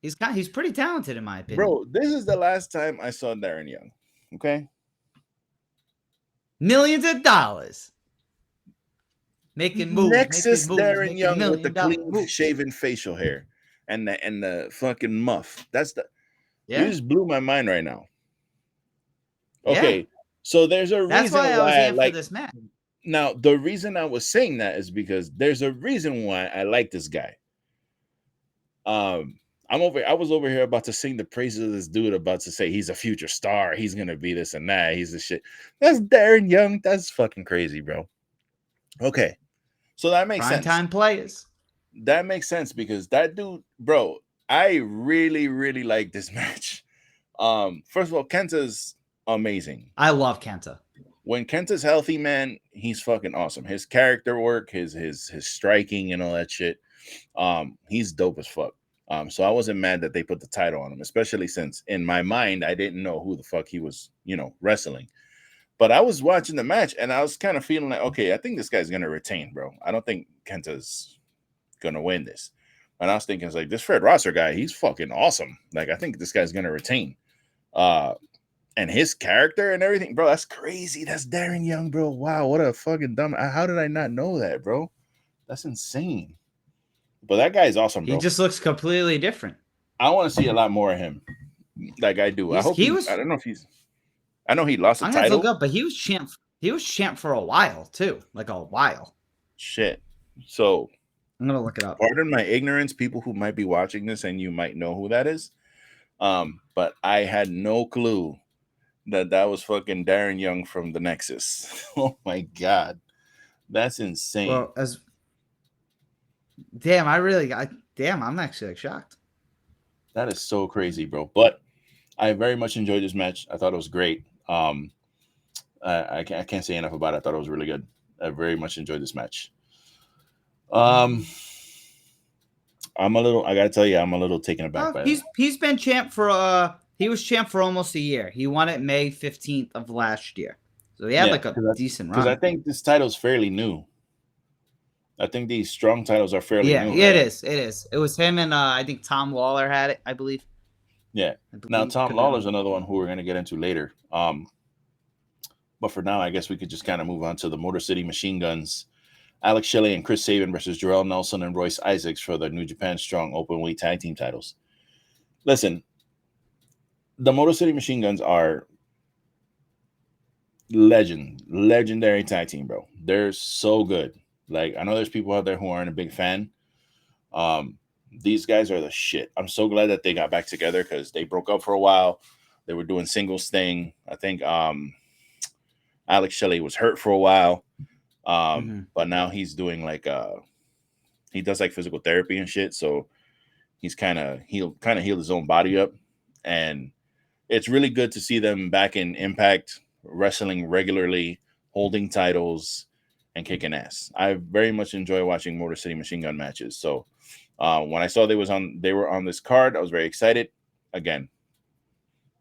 He's pretty talented in my opinion. Bro, this is the last time I saw Darren Young. Okay. Millions of dollars. Making moves. Nexus Darren Young with the clean shaven facial hair and the fucking muff. You just blew my mind right now. Okay, yeah. So there's a reason that's why I was amped for this match. Now, the reason I was saying that is because there's a reason why I like this guy. I was over here about to sing the praises of this dude, about to say he's a future star, he's gonna be this and that, he's the shit. That's Darren Young. That's fucking crazy, bro. Okay, so that makes sense. Prime time players. That makes sense because that dude, bro, I really, really like this match. First of all, Kenta's amazing. I love Kenta. When Kenta's healthy, man, he's fucking awesome. His character work, his striking and all that shit. He's dope as fuck. So I wasn't mad that they put the title on him, especially since in my mind I didn't know who the fuck he was, wrestling. But I was watching the match and I was kind of feeling like, okay, I think this guy's gonna retain, bro. I don't think Kenta's gonna win this. And I was thinking, it's like, this Fred Rosser guy, he's fucking awesome. Like, I think this guy's gonna retain. And his character and everything, bro, that's crazy. That's Darren Young, bro. Wow, what a fucking dumb. How did I not know that, bro? That's insane. But that guy's awesome, bro. He just looks completely different. I want to see a lot more of him. Like I do. I don't know if he's. I know he lost the title. Look up, but he was champ. He was champ for a while too, like a while. Shit. So I'm gonna look it up. Pardon my ignorance, people who might be watching this, and you might know who that is. But I had no clue that was fucking Darren Young from the Nexus. Oh my god, that's insane. Well, I'm actually like shocked. That is so crazy, bro. But I very much enjoyed this match. I thought it was great. I can't say enough about it. I thought it was really good. I very much enjoyed this match. I gotta tell you, I'm a little taken aback by it. He's been champ for he was champ for almost a year. He won it May 15th of last year. So he had like a decent run. Because I think this title's fairly new. I think these strong titles are fairly new. Yeah, it is. It is. It was him and I think Tom Lawler had it, I believe. Yeah. Now Tom Lawler's another one who we're gonna get into later. But for now, I guess we could just kind of move on to the Motor City Machine Guns. Alex Shelley and Chris Sabin versus Jarrell Nelson and Royce Isaacs for the New Japan Strong Openweight Tag Team titles. Listen, the Motor City Machine Guns are legendary tag team, bro. They're so good. Like, I know there's people out there who aren't a big fan. These guys are the shit. I'm so glad that they got back together because they broke up for a while. They were doing singles thing. I think Alex Shelley was hurt for a while. But now he's doing like he does like physical therapy and shit, so he's kind of healed his own body up, and it's really good to see them back in Impact, wrestling regularly, holding titles and kicking ass. I very much enjoy watching Motor City Machine Gun matches. So when I saw they were on this card, I was very excited. Again,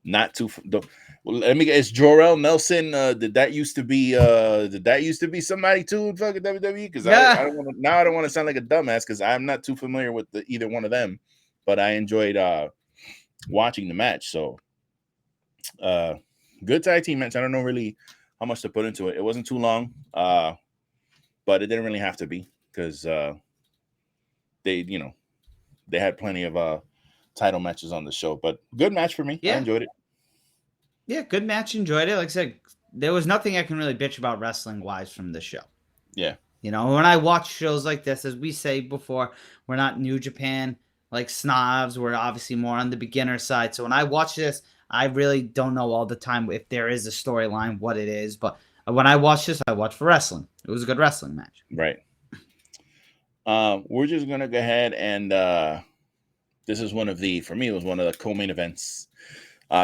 not too. Let me guess, Jarrell Nelson. Did that used to be somebody too in fucking WWE? Because I don't want to sound like a dumbass because I'm not too familiar with either one of them, but I enjoyed watching the match. So good tag team match. I don't know really how much to put into it. It wasn't too long, but it didn't really have to be because they had plenty of title matches on the show. But good match for me. Yeah. I enjoyed it. Yeah, good match. Enjoyed it. Like I said, there was nothing I can really bitch about wrestling wise from this show. Yeah. You know, when I watch shows like this, as we say before, we're not New Japan like snobs. We're obviously more on the beginner side. So when I watch this, I really don't know all the time if there is a storyline, what it is. But when I watch this, I watch for wrestling. It was a good wrestling match. Right. We're just gonna go ahead and this is for me, it was one of the co-main events.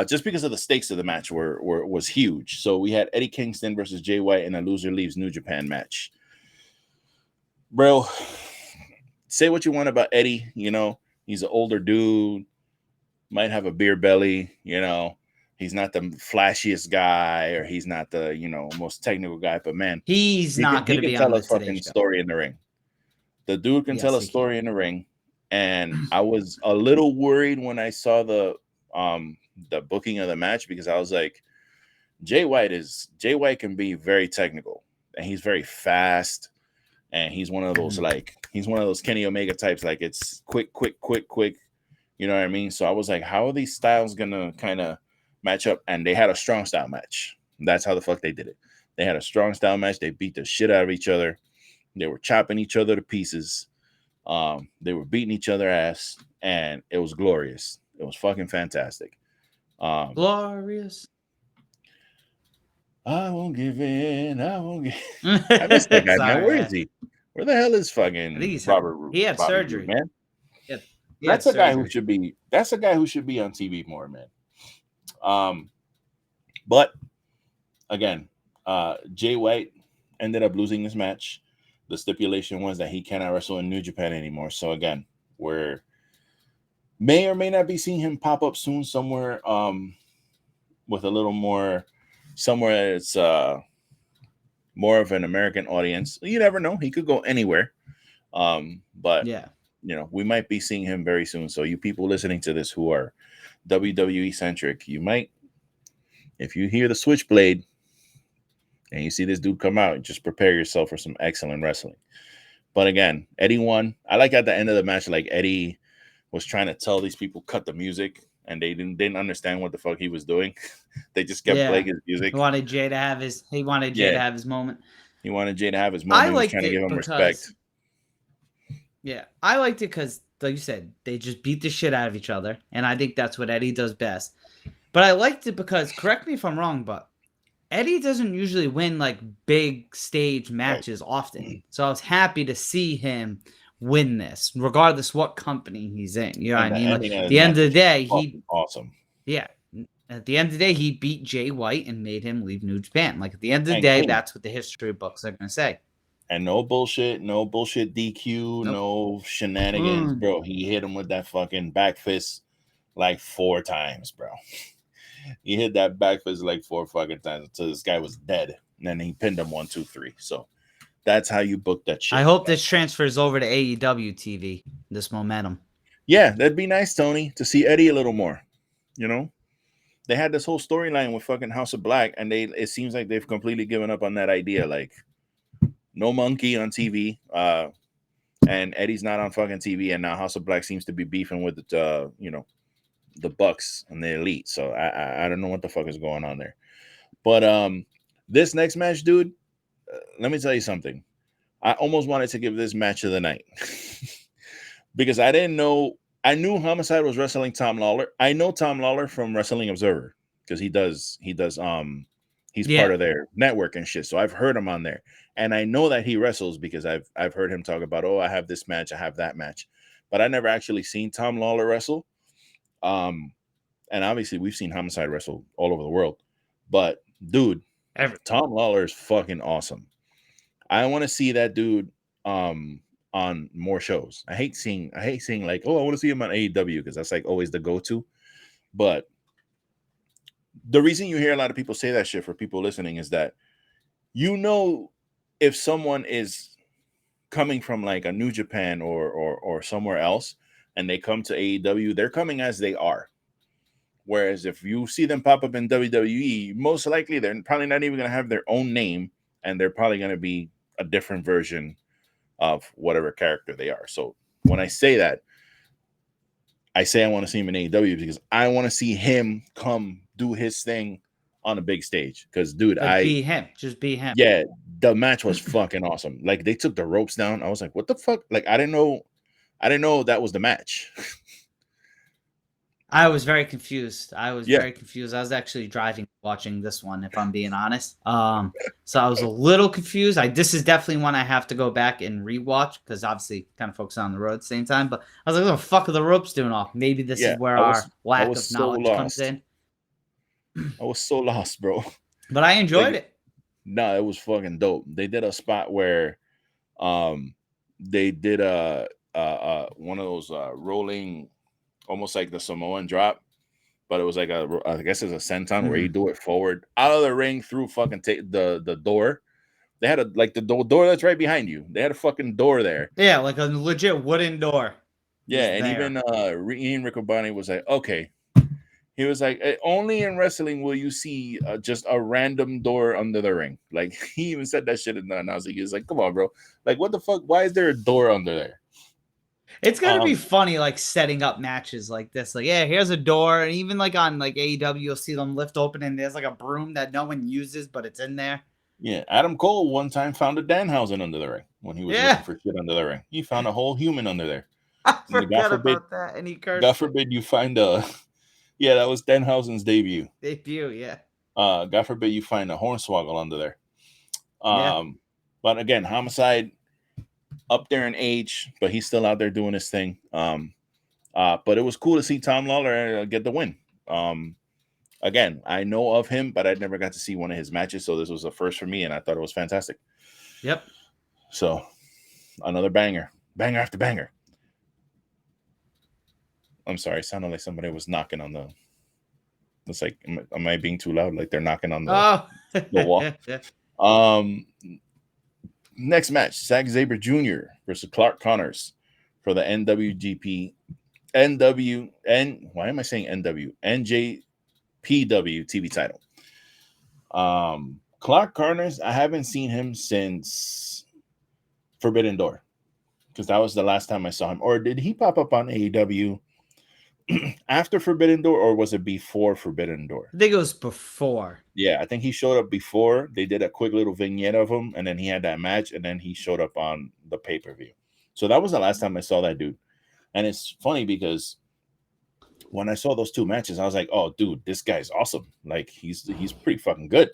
Just because of the stakes of the match was huge. So we had Eddie Kingston versus Jay White in a loser leaves New Japan match. Bro, say what you want about Eddie, you know, he's an older dude, might have a beer belly, you know, he's not the flashiest guy, or he's not the, you know, most technical guy, but man, he's not going to be on tell a the fucking story in the ring. The dude can tell a story in the ring. And I was a little worried when I saw the booking of the match, because I was like, Jay White can be very technical, and he's very fast, and he's one of those Kenny Omega types, like it's quick, you know what I mean? So I was like, how are these styles gonna kind of match up? And they had a strong style match. That's how the fuck they did it. They had a strong style match. They beat the shit out of each other. They were chopping each other to pieces. They were beating each other ass, and it was glorious. It was fucking fantastic. Glorious. I won't give in. I won't give. I missed that guy, man. Where is he? Where the hell is fucking Robert? He had surgery, Roode, man. That's a guy who should be. That's a guy who should be on TV more, man. But again, Jay White ended up losing this match. The stipulation was that he cannot wrestle in New Japan anymore. So again, we're may or may not be seeing him pop up soon somewhere with a little more, somewhere it's more of an American audience. You never know. He could go anywhere. But yeah, you know, we might be seeing him very soon. So you people listening to this who are WWE centric, you might, if you hear the switchblade and you see this dude come out, just prepare yourself for some excellent wrestling. But again, Eddie won. I like at the end of the match, like Eddie was trying to tell these people cut the music, and they didn't understand what the fuck he was doing. They just kept playing his music. He wanted Jay to have his moment. He wanted Jay to have his moment. I liked trying to give him because, respect. Yeah, I liked it because, like you said, they just beat the shit out of each other, and I think that's what Eddie does best. But I liked it because, correct me if I'm wrong, but Eddie doesn't usually win like big stage matches often. So I was happy to see him win this, regardless what company he's in. You know what I mean? Like, at the end of the day, awesome. Yeah. At the end of the day, he beat Jay White and made him leave New Japan. Like, at the end of the day, that's what the history books are going to say. And no bullshit DQ, no shenanigans, bro. He hit him with that fucking back fist like 4 times, bro. He hit that back fist like 4 fucking times until this guy was dead. And then he pinned him 1, 2, 3. So that's how you book that shit. I hope this transfers over to AEW TV, this momentum. Yeah, that'd be nice, Tony, to see Eddie a little more. You know? They had this whole storyline with fucking House of Black, and it seems like they've completely given up on that idea. Like, no monkey on TV, and Eddie's not on fucking TV, and now House of Black seems to be beefing with the Bucks and the Elite. So I don't know what the fuck is going on there. But this next match, dude, let me tell you something. I almost wanted to give this match of the night because I didn't know. I knew Homicide was wrestling Tom Lawler. I know Tom Lawler from Wrestling Observer because he's part of their network and shit. So I've heard him on there, and I know that he wrestles because I've heard him talk about, oh, I have this match, I have that match, but I never actually seen Tom Lawler wrestle. And obviously we've seen Homicide wrestle all over the world, but dude, Tom Lawler is fucking awesome. I want to see that dude on more shows. I hate seeing like, oh, I want to see him on AEW because that's like always the go-to. But the reason you hear a lot of people say that shit, for people listening, is that, you know, if someone is coming from like a New Japan or somewhere else and they come to AEW, they're coming as they are. Whereas if you see them pop up in WWE, most likely they're probably not even going to have their own name, and they're probably going to be a different version of whatever character they are. So when I say that, I say I want to see him in AEW because I want to see him come do his thing on a big stage. Because, dude, be him. Just be him. Yeah, the match was fucking awesome. Like they took the ropes down. I was like, what the fuck? Like I didn't know that was the match. I was very confused. I was Yeah. very confused. I was actually driving watching this one, if I'm being honest. So I was a little confused. This is definitely one I have to go back and rewatch because obviously kind of focus on the road at the same time. But I was like, what the fuck are the ropes doing off? Maybe this Yeah, is where I our lack was of so knowledge comes lost. in. I was so lost, bro. But I enjoyed Like, it. No, it was fucking dope. They did a spot where they did a one of those rolling, almost like the Samoan drop, but it was like I guess it's a senton where you do it forward out of the ring through fucking the door. They had the door that's right behind you. They had a fucking door there. Yeah, like a legit wooden door. Yeah, and there. even Ian Riccoboni was like, okay. He was like, only in wrestling will you see just a random door under the ring. Like, he even said that shit in the announcing. He was like, come on, bro. Like, what the fuck? Why is there a door under there? It's gonna be funny, like setting up matches like this. Like, yeah, here's a door, and even like on like AEW, you'll see them lift open, and there's like a broom that no one uses, but it's in there. Yeah, Adam Cole one time found a Danhausen under the ring when he was looking for shit under the ring. He found a whole human under there. I forgot about that, and he cursed. God forbid you find a... Yeah, that was Danhausen's debut. Yeah. God forbid you find a hornswoggle under there. Yeah. But again, Homicide up there in age, but he's still out there doing his thing. But it was cool to see Tom Lawler get the win. Again, I know of him, but I never got to see one of his matches, so this was a first for me, and I thought it was fantastic. Yep. So, another banger after banger. I'm sorry, it sounded like somebody was knocking on the... It's like, am I being too loud? Like they're knocking on the wall. Next match, Zack Sabre Jr. versus Clark Connors for the NWGP, why am I saying NW? NJPW TV title. Clark Connors, I haven't seen him since Forbidden Door, because that was the last time I saw him. Or did he pop up on AEW after Forbidden Door, or was it before Forbidden Door? I think it was before. Yeah, I think he showed up before. They did a quick little vignette of him, and then he had that match, and then he showed up on the pay-per-view. So that was the last time I saw that dude. And it's funny because when I saw those two matches, I was like, oh, dude, this guy's awesome. Like, he's pretty fucking good.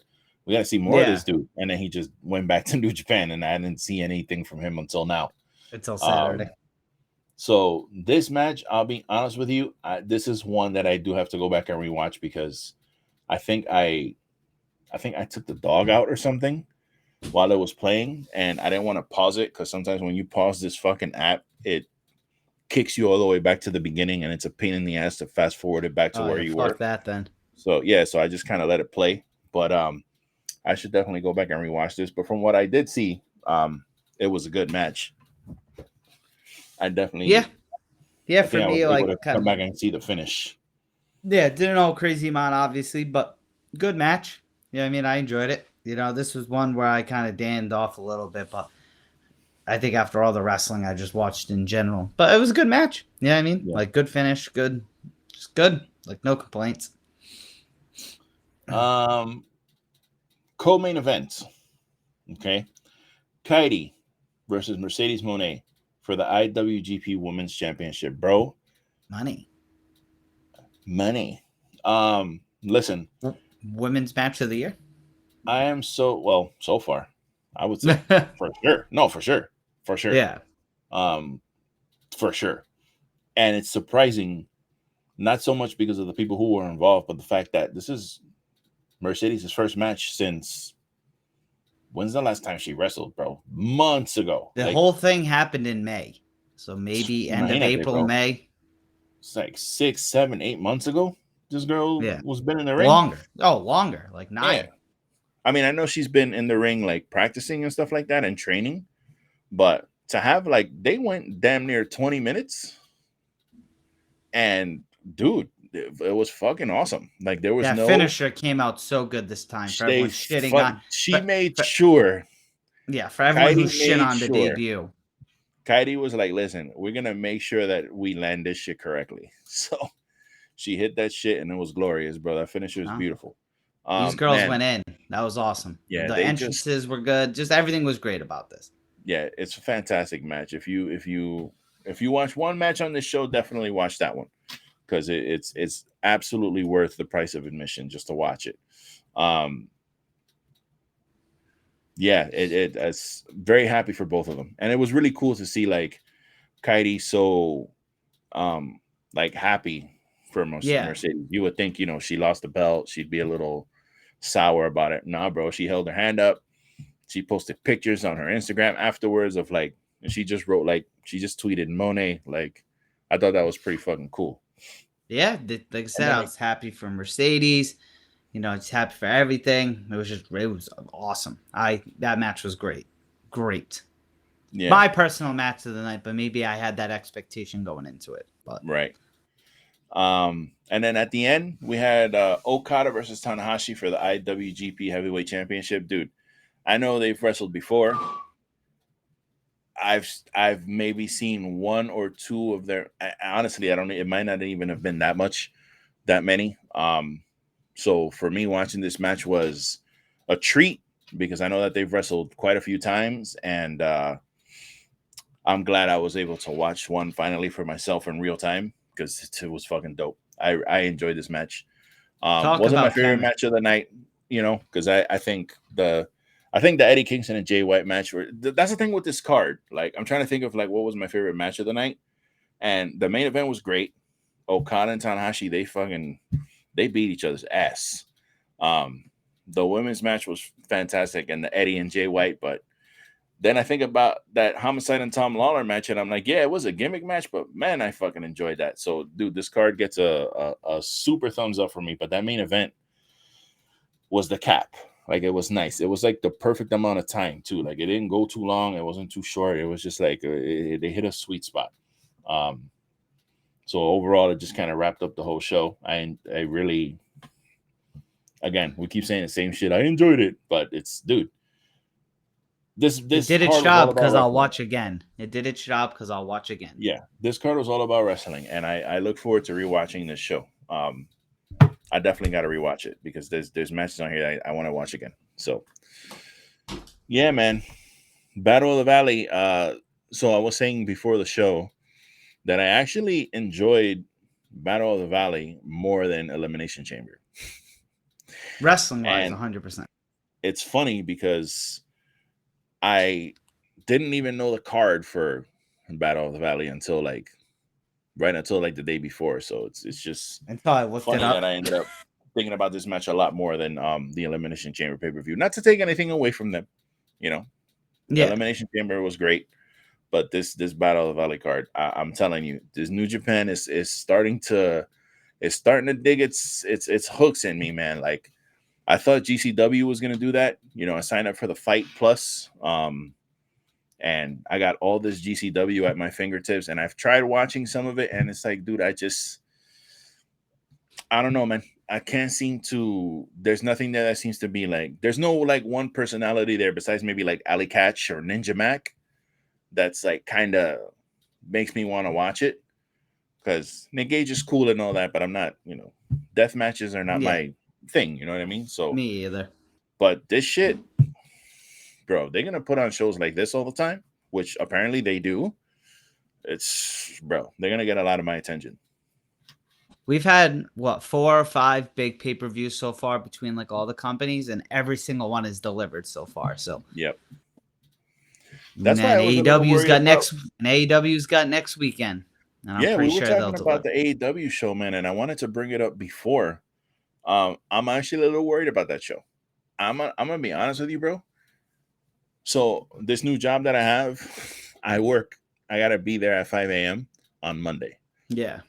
We got to see more of this dude. And then he just went back to New Japan, and I didn't see anything from him until now. Until Saturday. So this match, I'll be honest with you, this is one that I do have to go back and rewatch because I think I took the dog out or something while it was playing, and I didn't want to pause it because sometimes when you pause this fucking app, it kicks you all the way back to the beginning, and it's a pain in the ass to fast forward it back to where you were. Fuck that then. So yeah, so I just kind of let it play, but I should definitely go back and rewatch this. But from what I did see, it was a good match. I definitely for me, like come back and see the finish. Yeah, didn't know crazy amount obviously, but good match. Yeah, I mean, I enjoyed it. You know, this was one where I kind of damned off a little bit, but I think after all the wrestling I just watched in general, but it was a good match. Yeah, I mean, like good finish, good, just good, like no complaints. Co-main event, okay, Kaidi versus Mercedes Mone for the IWGP Women's Championship, bro. Money. Listen, women's match of the year. I am so far, I would say for sure. No, for sure. Yeah. For sure. And it's surprising, not so much because of the people who were involved, but the fact that this is Mercedes' first match since... When's the last time she wrestled, bro? Months ago. The whole thing happened in May. So maybe end of April, May. It's like 6, 7, 8 months ago. This girl was been in the ring. Longer. Like 9. Yeah. I mean, I know she's been in the ring, like practicing and stuff like that and training. But to have they went damn near 20 minutes. And dude, it was fucking awesome. Like there was no finisher came out so good this time. For everyone shitting on. She made sure. Yeah, for everyone who shit on the debut. Kaidi was like, listen, we're gonna make sure that we land this shit correctly. So she hit that shit and it was glorious, bro. That finisher is beautiful. These girls Man, went in. That was awesome. yeah, The they just entrances were good. Just everything was great about this. yeah, it's a fantastic match. If you watch one match on this show, definitely watch that one because it's absolutely worth the price of admission just to watch it. Yeah, it's very happy for both of them, and it was really cool to see like Kairi so like happy for Yeah. Mercedes. You would think, she lost the belt, she'd be a little sour about it. Nah, bro, she held her hand up. She posted pictures on her Instagram afterwards of like, and she just wrote like, she just tweeted Mone. Like, I thought that was pretty fucking cool. Yeah, like I said, I was happy for Mercedes. Just happy for everything. It was awesome. That match was great. Yeah. My personal match of the night, but maybe I had that expectation going into it. But right. And then at the end, we had Okada versus Tanahashi for the IWGP Heavyweight Championship. Dude, I know they've wrestled before. I've maybe seen one or two of their. Honestly, I don't know. It might not even have been that many. So for me, watching this match was a treat because I know that they've wrestled quite a few times, and I'm glad I was able to watch one finally for myself in real time because it was fucking dope. I enjoyed this match. Wasn't my favorite match of the night, because I think the Eddie Kingston and Jay White match that's the thing with this card. Like, I'm trying to think of like what was my favorite match of the night, and the main event was great. Okada and Tanahashi, they beat each other's ass. The women's match was fantastic, and the Eddie and Jay White, but then I think about that Homicide and Tom Lawler match, and I'm like, yeah, it was a gimmick match, but man, I fucking enjoyed that. So, dude, this card gets a super thumbs up for me. But that main event was the cap. Like, it was nice. It was like the perfect amount of time too. Like, it didn't go too long. It wasn't too short. It was just like they hit a sweet spot. So overall, it just kind of wrapped up the whole show. I really, again, we keep saying the same shit. I enjoyed it, but it's, dude. This it did its job because I'll watch again. It did its job because I'll watch again. Yeah, this card was all about wrestling, and I look forward to rewatching this show. I definitely got to rewatch it because there's matches on here that I want to watch again. So, yeah, man, Battle of the Valley. So I was saying before the show that I actually enjoyed Battle of the Valley more than Elimination Chamber. Wrestling-wise, 100%. It's funny because I didn't even know the card for Battle of the Valley until like the day before. So it's just until I looked funny it up. that I ended up thinking about this match a lot more than the Elimination Chamber pay-per-view. Not to take anything away from them, Yeah. Elimination Chamber was great, but this Battle of the Valley card, I'm telling you, this New Japan is starting to dig its hooks in me, man. Like, I thought GCW was going to do that. I signed up for the Fight Plus, and I got all this GCW at my fingertips, and I've tried watching some of it, and it's like, dude, I don't know, man. I can't seem to. There's nothing there that seems to be like. There's no like one personality there besides maybe like Ali Catch or Ninja Mac. That's like kind of makes me want to watch it because Nick Gage is cool and all that, but I'm not. Death matches are not my thing, you know what I mean? So me either. But this shit, bro, they're gonna put on shows like this all the time, which apparently they do. They're gonna get a lot of my attention. We've had 4 or 5 big pay-per-views so far between like all the companies, and every single one is delivered so far. So yep. That's why AEW's got next weekend. Yeah, we were talking about the AEW show, man, and I wanted to bring it up before. I'm actually a little worried about that show. I'm gonna be honest with you, bro. So this new job that I have, I gotta be there at 5 a.m. on Monday. Yeah.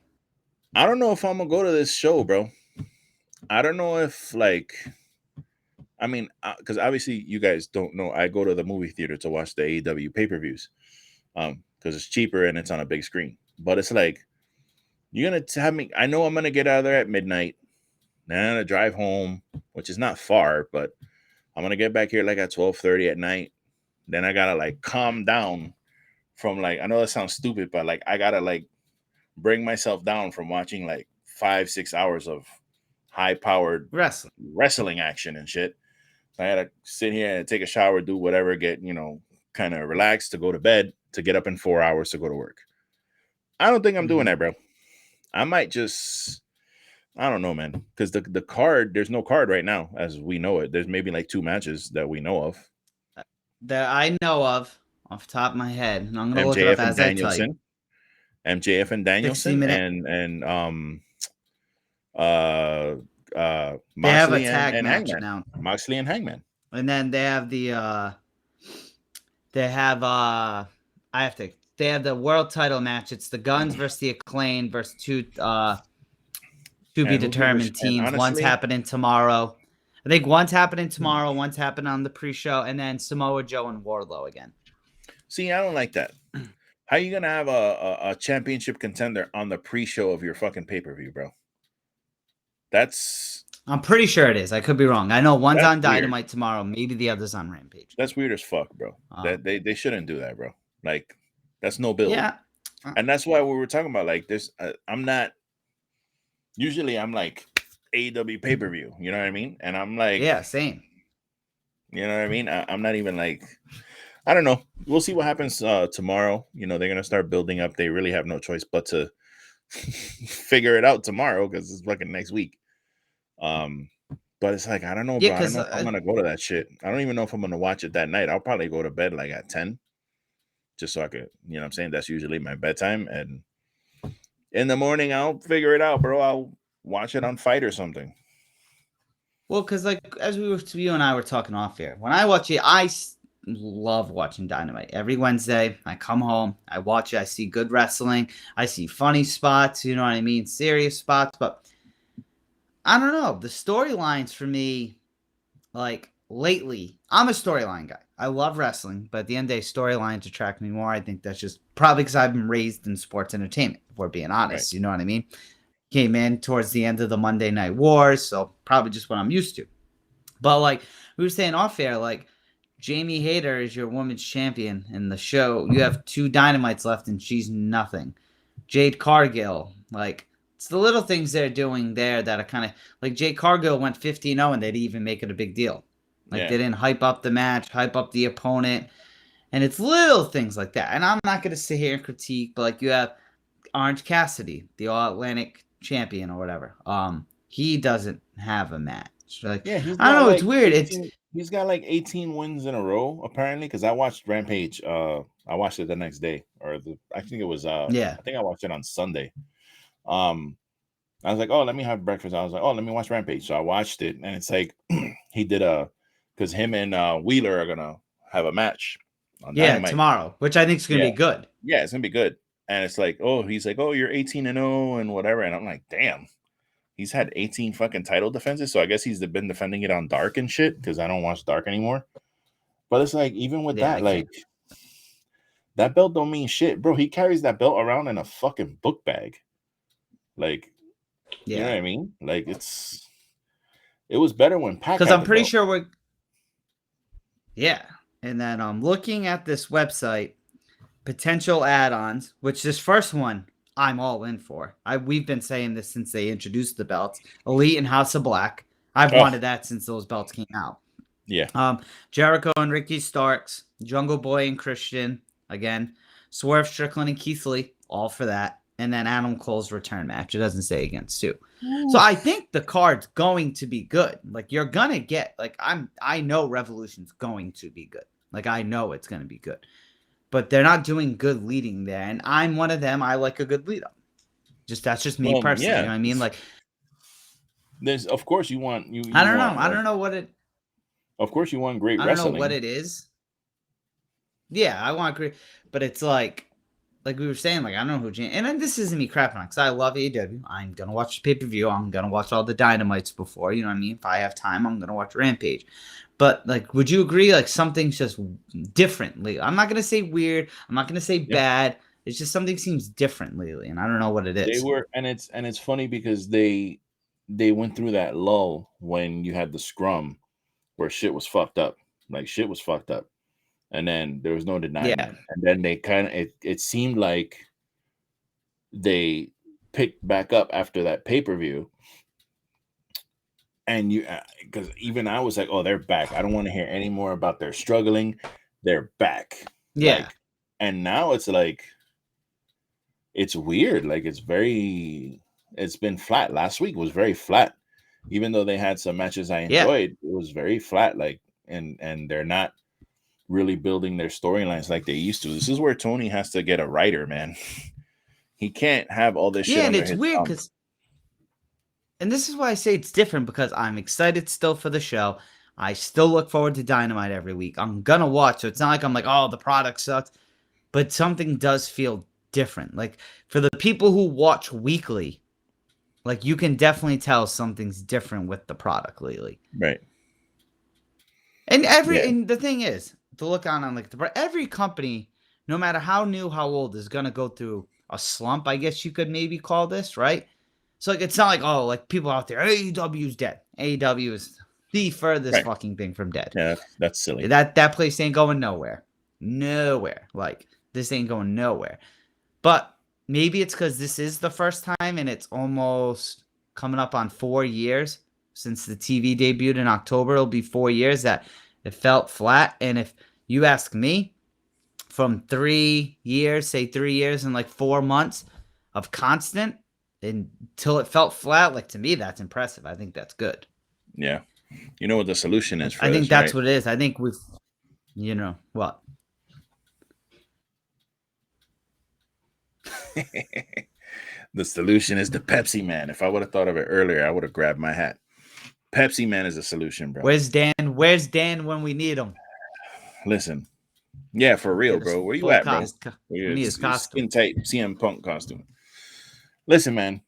I don't know if I'm gonna go to this show, bro. I don't know if because obviously you guys don't know, I go to the movie theater to watch the AEW pay-per-views, because it's cheaper and it's on a big screen. But it's like, you're gonna have me. I know I'm gonna get out of there at midnight. Then I'm gonna drive home, which is not far, but I'm gonna get back here like at 12:30 at night. Then I gotta like calm down from like, I know that sounds stupid, but like I gotta like bring myself down from watching like 5-6 hours of high-powered wrestling action and shit. I had to sit here and take a shower, do whatever, get, kind of relaxed to go to bed, to get up in 4 hours to go to work. I don't think I'm doing that, bro. I might just, I don't know, man. Because the card, there's no card right now as we know it. There's maybe like 2 matches that we know of. That I know of off the top of my head. And I'm going to look it up as I type. MJF and Danielson and they have a Moxley tag and match Hangman. now. Moxley and Hangman. And then they have they have the world title match. It's the Guns versus the Acclaim versus two to be determined teams. Honestly, one's happening tomorrow. I think one's happening tomorrow. One's happening on the pre-show, and then Samoa Joe and Wardlow again. See, I don't like that. How are you gonna have a championship contender on the pre-show of your fucking pay-per-view, bro? I'm pretty sure it is. I could be wrong. I know one's on Dynamite weird. Tomorrow. Maybe the other's on Rampage. That's weird as fuck, bro. That they shouldn't do that, bro. Like, that's no build. Yeah. And that's why we were talking about, like, this. I'm like AEW pay-per-view. You know what I mean? And I'm like, yeah, same. You know what I mean? I'm not even like, I don't know. We'll see what happens tomorrow. They're going to start building up. They really have no choice but to figure it out tomorrow because it's fucking next week. But it's like, I don't know, bro. I don't know if I'm going to go to that shit. I don't even know if I'm going to watch it that night. I'll probably go to bed like at 10 just so I could, you know what I'm saying? That's usually my bedtime. And in the morning, I'll figure it out, bro. I'll watch it on Fight or something. Well, because like as you and I were talking off here, when I watch it, I love watching Dynamite. Every Wednesday, I come home, I watch it, I see good wrestling, I see funny spots, you know what I mean, serious spots, but I don't know. The storylines for me, like lately, I'm a storyline guy. I love wrestling, but at the end of the day, storylines attract me more. I think that's just probably because I've been raised in sports entertainment, if we're being honest, right. You know what I mean? Came in towards the end of the Monday Night Wars, so probably just what I'm used to. But like we were saying off air, like Jamie Hayter is your women's champion in the show. You have 2 Dynamites left, and she's nothing. Jade Cargill, like it's the little things they're doing there that are kind of like Jade Cargill went 15-0, and they didn't even make it a big deal. Like they didn't hype up the match, hype up the opponent, and it's little things like that. And I'm not gonna sit here and critique, but like you have Orange Cassidy, the All Atlantic champion or whatever. He doesn't have a match. Like, I don't know. Like, it's weird. He's got like 18 wins in a row apparently. Because I watched Rampage. I watched it the next day, I think it was. I think I watched it on Sunday. I was like, oh, let me have breakfast. I was like, oh, let me watch Rampage. So I watched it, and it's like he did because him and Wheeler are gonna have a match. On Dynamite tomorrow, which I think is gonna be good. Yeah, it's gonna be good. And it's like, oh, he's like, oh, you're 18-0 and whatever. And I'm like, damn, he's had 18 fucking title defenses. So I guess he's been defending it on Dark and shit because I don't watch Dark anymore. But it's like, even with that, like, that belt don't mean shit, bro. He carries that belt around in a fucking book bag. Like, you know what I mean? Like, it was better when Pac. Because I'm pretty sure we're. Yeah. And then I'm looking at this website. Potential add-ons, which this first one I'm all in for. We've been saying this since they introduced the belts. Elite and House of Black. I've wanted that since those belts came out. Yeah. Jericho and Ricky Starks, Jungle Boy and Christian, again. Swerve Strickland and Keith Lee, all for that. And then Adam Cole's return match. It doesn't say against Stu. So I think the card's going to be good. Like you're gonna get I know Revolution's going to be good. Like I know it's gonna be good. But they're not doing good leading there, and I'm one of them. I like a good lead up. That's just me personally. Yeah. You know what I mean? Like, there's of course you want you. I don't know. I don't know what it. Of course, you want great wrestling. I don't know what it is. Yeah, I want great, but it's like we were saying, like I don't know who. And then this isn't me crapping on because I love AEW. I'm gonna watch the pay-per-view. I'm gonna watch all the Dynamites before. You know what I mean? If I have time, I'm gonna watch Rampage. But like, would you agree? Like something's just differently. I'm not gonna say weird. I'm not gonna say bad. It's just something seems different lately, and I don't know what it is. They were, and it's funny because they went through that lull when you had the scrum where shit was fucked up. Like shit was fucked up, and then there was no denying that. And then they kind of it seemed like they picked back up after that pay-per-view. And you, because even I was like, oh, they're back. I don't want to hear any more about their struggling. They're back. Yeah. Like, and now it's like, it's weird. Like, it's been flat. Last week was very flat. Even though they had some matches I enjoyed, it was very flat. Like, and they're not really building their storylines like they used to. This is where Tony has to get a writer, man. He can't have all this shit and under it's his weird thumb. because, and this is why I say it's different, because I'm excited still for the show. I still look forward to Dynamite every week. I'm gonna watch, so it's not like I'm like, oh, the product sucks, but something does feel different. Like, for the people who watch weekly, like, you can definitely tell something's different with the product lately. Right. And and the thing is, to look on like every company, no matter how new, how old, is gonna go through a slump, I guess you could maybe call this, right? So like, it's not like, oh, like people out there, AEW's dead. AEW is the furthest fucking thing from dead. Yeah, that's silly. That place ain't going nowhere. Nowhere. Like, this ain't going nowhere. But maybe it's because this is the first time, and it's almost coming up on 4 years since the TV debuted in October. It'll be 4 years that it felt flat. And if you ask me, from 3 years, say 3 years and like 4 months of constant until it felt flat, like, to me, that's impressive. I think that's good. Yeah. You know what the solution is for I think this, that's right? what it is. I think we've, you know, what? The solution is the Pepsi Man. If I would have thought of it earlier, I would have grabbed my hat. Pepsi Man is a solution, bro. Where's Dan? Where's Dan when we need him? Listen. Yeah, for real, bro. Where you at, bro? We need his costume. Skin tight CM Punk costume. Listen, man.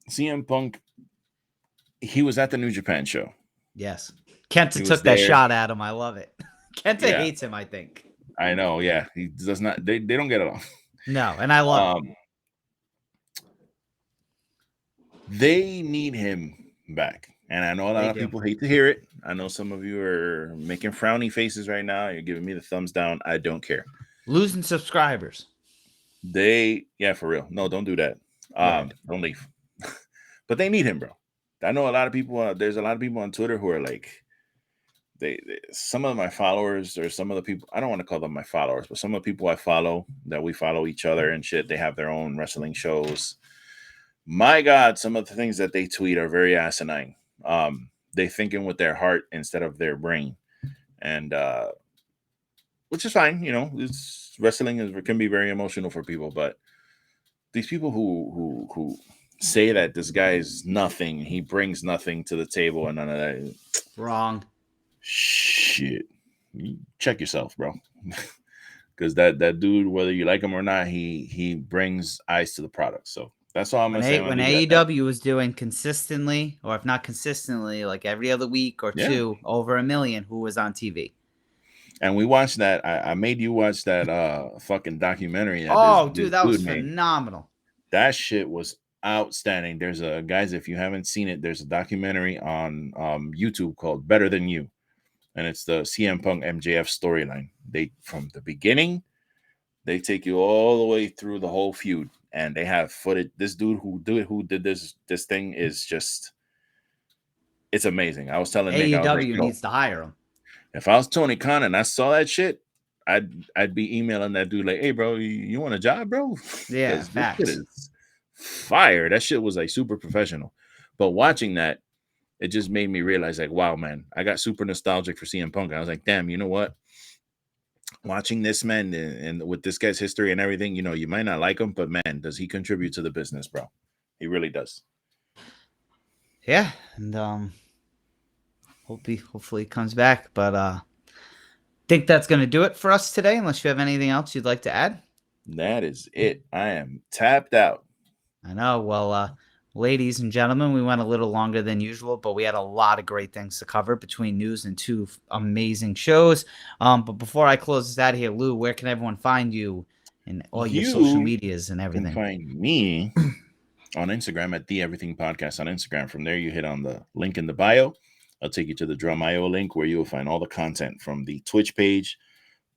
CM Punk, he was at the New Japan show. Yes. Kenta took that shot at him. I love it. Kenta hates him, I think. I know, yeah. He does not, they don't get along. No, and I love him. They need him back. And I know a lot of people hate to hear it. I know some of you are making frowny faces right now. You're giving me the thumbs down. I don't care. Losing subscribers. Yeah, for real. No, don't do that. Don't leave. But they need him, bro. I know a lot of people. There's a lot of people on Twitter who are like, some of my followers, or some of the people, I don't want to call them my followers, but some of the people I follow, that we follow each other and shit, they have their own wrestling shows. My God, some of the things that they tweet are very asinine. They thinking with their heart instead of their brain, and which is fine. You know, wrestling can be very emotional for people, but these people who say that this guy is nothing, he brings nothing to the table, and none of that. Wrong. Shit. You check yourself, bro. Because that dude, whether you like him or not, he brings eyes to the product. So that's all I'm gonna say. When AEW was doing consistently, or if not consistently, like every other week or two, over 1 million, who was on TV. And we watched that. I made you watch that fucking documentary. Dude, that was phenomenal. That shit was outstanding. There's guys, if you haven't seen it, there's a documentary on YouTube called Better Than You. And it's the CM Punk MJF storyline. They, from the beginning, they take you all the way through the whole feud, and they have footage. This dude who did this thing is just, it's amazing. I was telling Nick, AEW needs to hire him. If I was Tony Khan and I saw that shit, I'd be emailing that dude like, hey, bro, you want a job, bro? Yeah, facts. This shit is fire. That shit was like super professional. But watching that, it just made me realize, like, wow, man, I got super nostalgic for CM Punk. I was like, damn, you know what? Watching this, man, and with this guy's history and everything, you know, you might not like him, but man, does he contribute to the business, bro? He really does. Yeah, and hopefully he comes back. But I think that's going to do it for us today, unless you have anything else you'd like to add. That is it. I am tapped out. I know. Well, ladies and gentlemen, we went a little longer than usual, but we had a lot of great things to cover between news and 2 amazing shows. But before I close this out here, Lou, where can everyone find you and all your social medias and everything? You can find me on Instagram at The Everything Podcast on Instagram. From there, you hit on the link in the bio. I'll take you to the Drum.io link, where you will find all the content from the Twitch page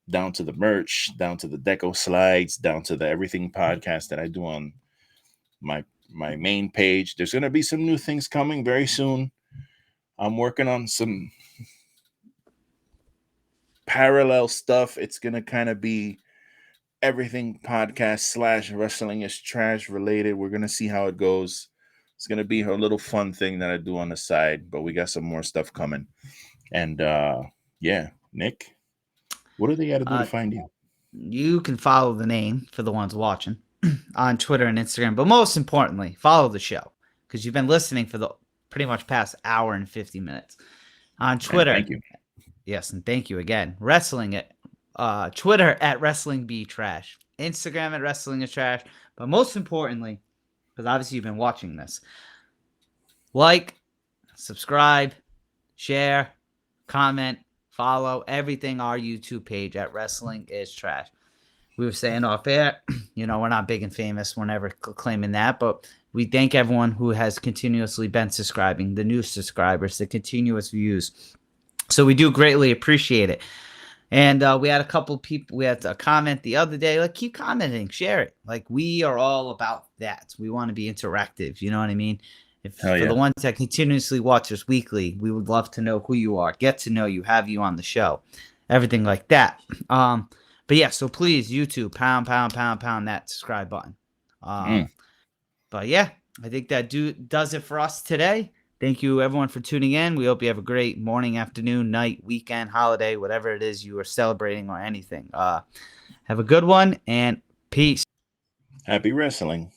down to the merch, down to the deco slides, down to the Everything Podcast that I do on my main page. There's going to be some new things coming very soon. I'm working on some parallel stuff. It's gonna kind of be everything podcast / wrestling is trash related. We're gonna see how it goes. It's gonna be a little fun thing that I do on the side, but we got some more stuff coming. And yeah, Nick, what do they got to do to find you? You can follow the name for the ones watching on Twitter and Instagram, but most importantly, follow the show because you've been listening for the pretty much past hour and 50 minutes on Twitter. Thank you. Yes, and thank you again. Wrestling at Twitter at wrestlingistrash, Instagram at wrestlingistrash, but most importantly, because obviously you've been watching this, like, subscribe, share, comment, follow everything our YouTube page at Wrestling is Trash. We were saying off air, we're not big and famous. We're never claiming that, but we thank everyone who has continuously been subscribing, the new subscribers, the continuous views. So we do greatly appreciate it. And we had a couple people, we had a comment the other day, like, keep commenting, share it. Like, we are all about that. We want to be interactive. You know what I mean? For the ones that continuously watch us weekly, we would love to know who you are, get to know you, have you on the show, everything like that. But yeah, so please, YouTube, pound that subscribe button. But yeah, I think that does it for us today. Thank you, everyone, for tuning in. We hope you have a great morning, afternoon, night, weekend, holiday, whatever it is you are celebrating or anything. Have a good one, and peace. Happy wrestling.